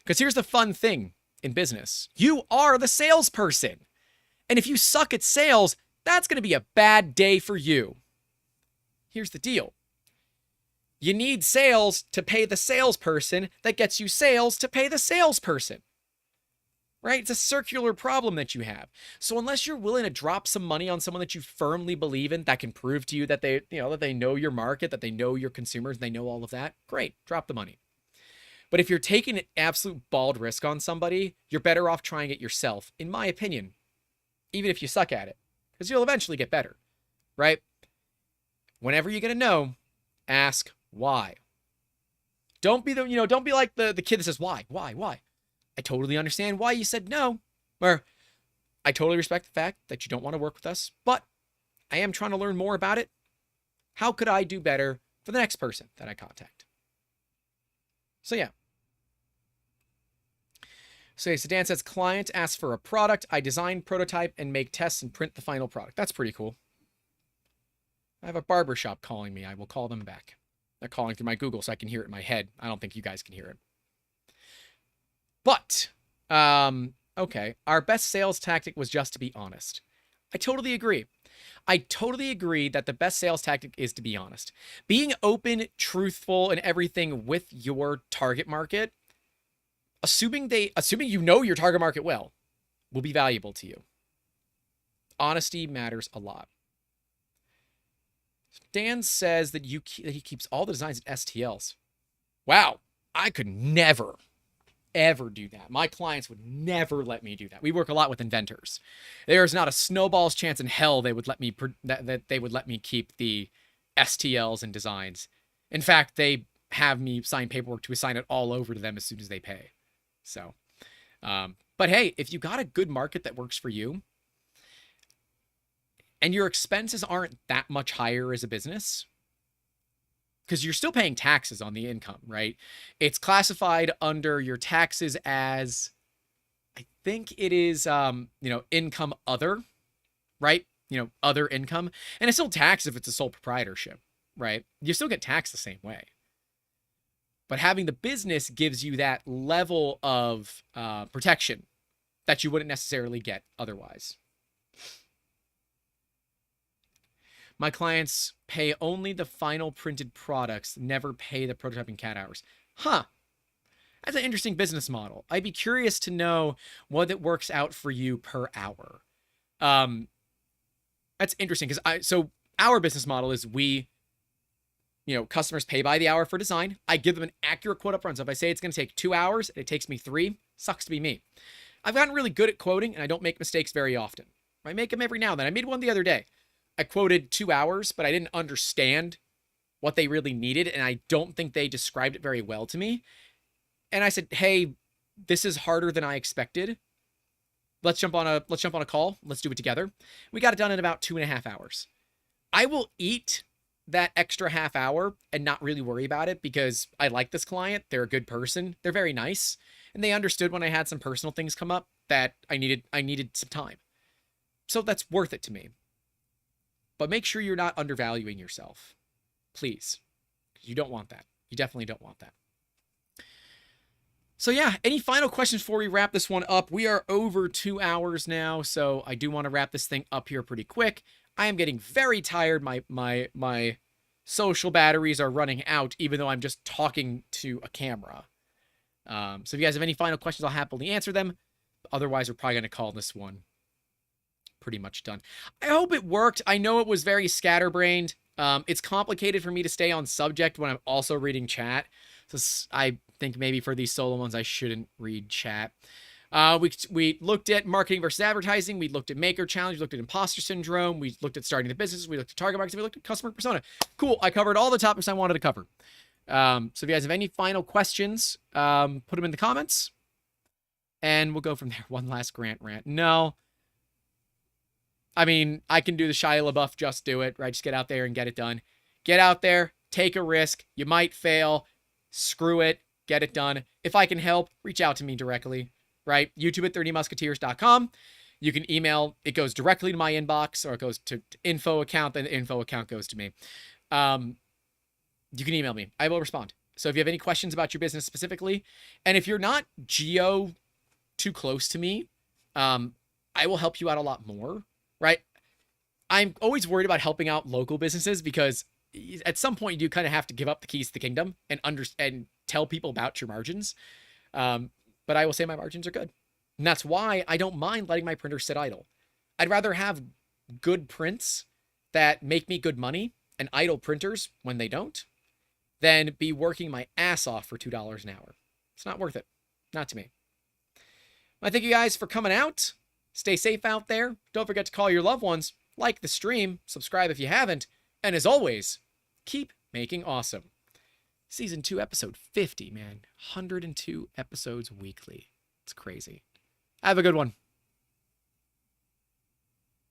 Because here's the fun thing in business. You are the salesperson. And if you suck at sales, that's going to be a bad day for you. Here's the deal. You need sales to pay the salesperson that gets you sales to pay the salesperson. Right? It's a circular problem that you have. So unless you're willing to drop some money on someone that you firmly believe in, that can prove to you that they know your market, that they know your consumers, they know all of that, great, drop the money. But if you're taking an absolute bald risk on somebody, you're better off trying it yourself, in my opinion, even if you suck at it, because you'll eventually get better, right? Whenever you get a no, ask why. Don't be don't be like the kid that says, why? I totally understand why you said no, or I totally respect the fact that you don't want to work with us, but I am trying to learn more about it. How could I do better for the next person that I contact? So yeah. So Dan says, client asks for a product. I design, prototype, and make tests and print the final product. That's pretty cool. I have a barbershop calling me. I will call them back. They're calling through my Google so I can hear it in my head. I don't think you guys can hear it. But, okay, our best sales tactic was just to be honest. I totally agree. I totally agree that the best sales tactic is to be honest. Being open, truthful, and everything with your target market, assuming you know your target market well, will be valuable to you. Honesty matters a lot. Dan says that he keeps all the designs at STLs. Wow, I could never. ever do that. My clients would never let me do that. We work a lot with inventors. There is not a snowball's chance in hell they would let me that they would let me keep the STLs and designs. In fact, they have me sign paperwork to assign it all over to them as soon as they pay. So, but hey, if you got a good market that works for you, and your expenses aren't that much higher as a business, because you're still paying taxes on the income, right? It's classified under your taxes as, I think it is, income other, right? Other income. And it's still taxed if it's a sole proprietorship, right? You still get taxed the same way. But having the business gives you that level of protection that you wouldn't necessarily get otherwise. My clients pay only the final printed products, never pay the prototyping CAD hours. Huh. That's an interesting business model. I'd be curious to know what it works out for you per hour. That's interesting because so our business model is customers pay by the hour for design. I give them an accurate quote up front. So if I say it's going to take 2 hours, it takes me 3, sucks to be me. I've gotten really good at quoting and I don't make mistakes very often. I make them every now and then. I made one the other day. I quoted 2 hours, but I didn't understand what they really needed. And I don't think they described it very well to me. And I said, hey, this is harder than I expected. Let's jump on a call. Let's do it together. We got it done in about 2.5 hours. I will eat that extra half hour and not really worry about it because I like this client. They're a good person. They're very nice. And they understood when I had some personal things come up that I needed some time. So that's worth it to me. But make sure you're not undervaluing yourself. Please. You don't want that. You definitely don't want that. So yeah, any final questions before we wrap this one up? We are over 2 hours now, so I do want to wrap this thing up here pretty quick. I am getting very tired. My social batteries are running out, even though I'm just talking to a camera. So if you guys have any final questions, I'll happily answer them. Otherwise, we're probably going to call this one pretty much done. I hope it worked. I know it was very scatterbrained. It's complicated for me to stay on subject when I'm also reading chat. So I think maybe for these solo ones, I shouldn't read chat. We looked at marketing versus advertising. We looked at Maker Challenge. We looked at Imposter Syndrome. We looked at starting the business. We looked at target markets. We looked at customer persona. Cool. I covered all the topics I wanted to cover. So if you guys have any final questions, put them in the comments. And we'll go from there. One last Grant rant. No. I mean, I can do the Shia LaBeouf, just do it, right? Just get out there and get it done. Get out there, take a risk. You might fail. Screw it. Get it done. If I can help, reach out to me directly, right? YouTube at 30musketeers.com. You can email. It goes directly to my inbox, or it goes to info account, then the info account goes to me. You can email me. I will respond. So if you have any questions about your business specifically, and if you're not geo too close to me, I will help you out a lot more. Right? I'm always worried about helping out local businesses because at some point you do kind of have to give up the keys to the kingdom and tell people about your margins. But I will say my margins are good. And that's why I don't mind letting my printer sit idle. I'd rather have good prints that make me good money and idle printers when they don't than be working my ass off for $2 an hour. It's not worth it. Not to me. I thank you guys for coming out. Stay safe out there. Don't forget to call your loved ones, like the stream, subscribe if you haven't, and as always, keep making awesome. Season 2, episode 50, man. 102 episodes weekly. It's crazy. Have a good one.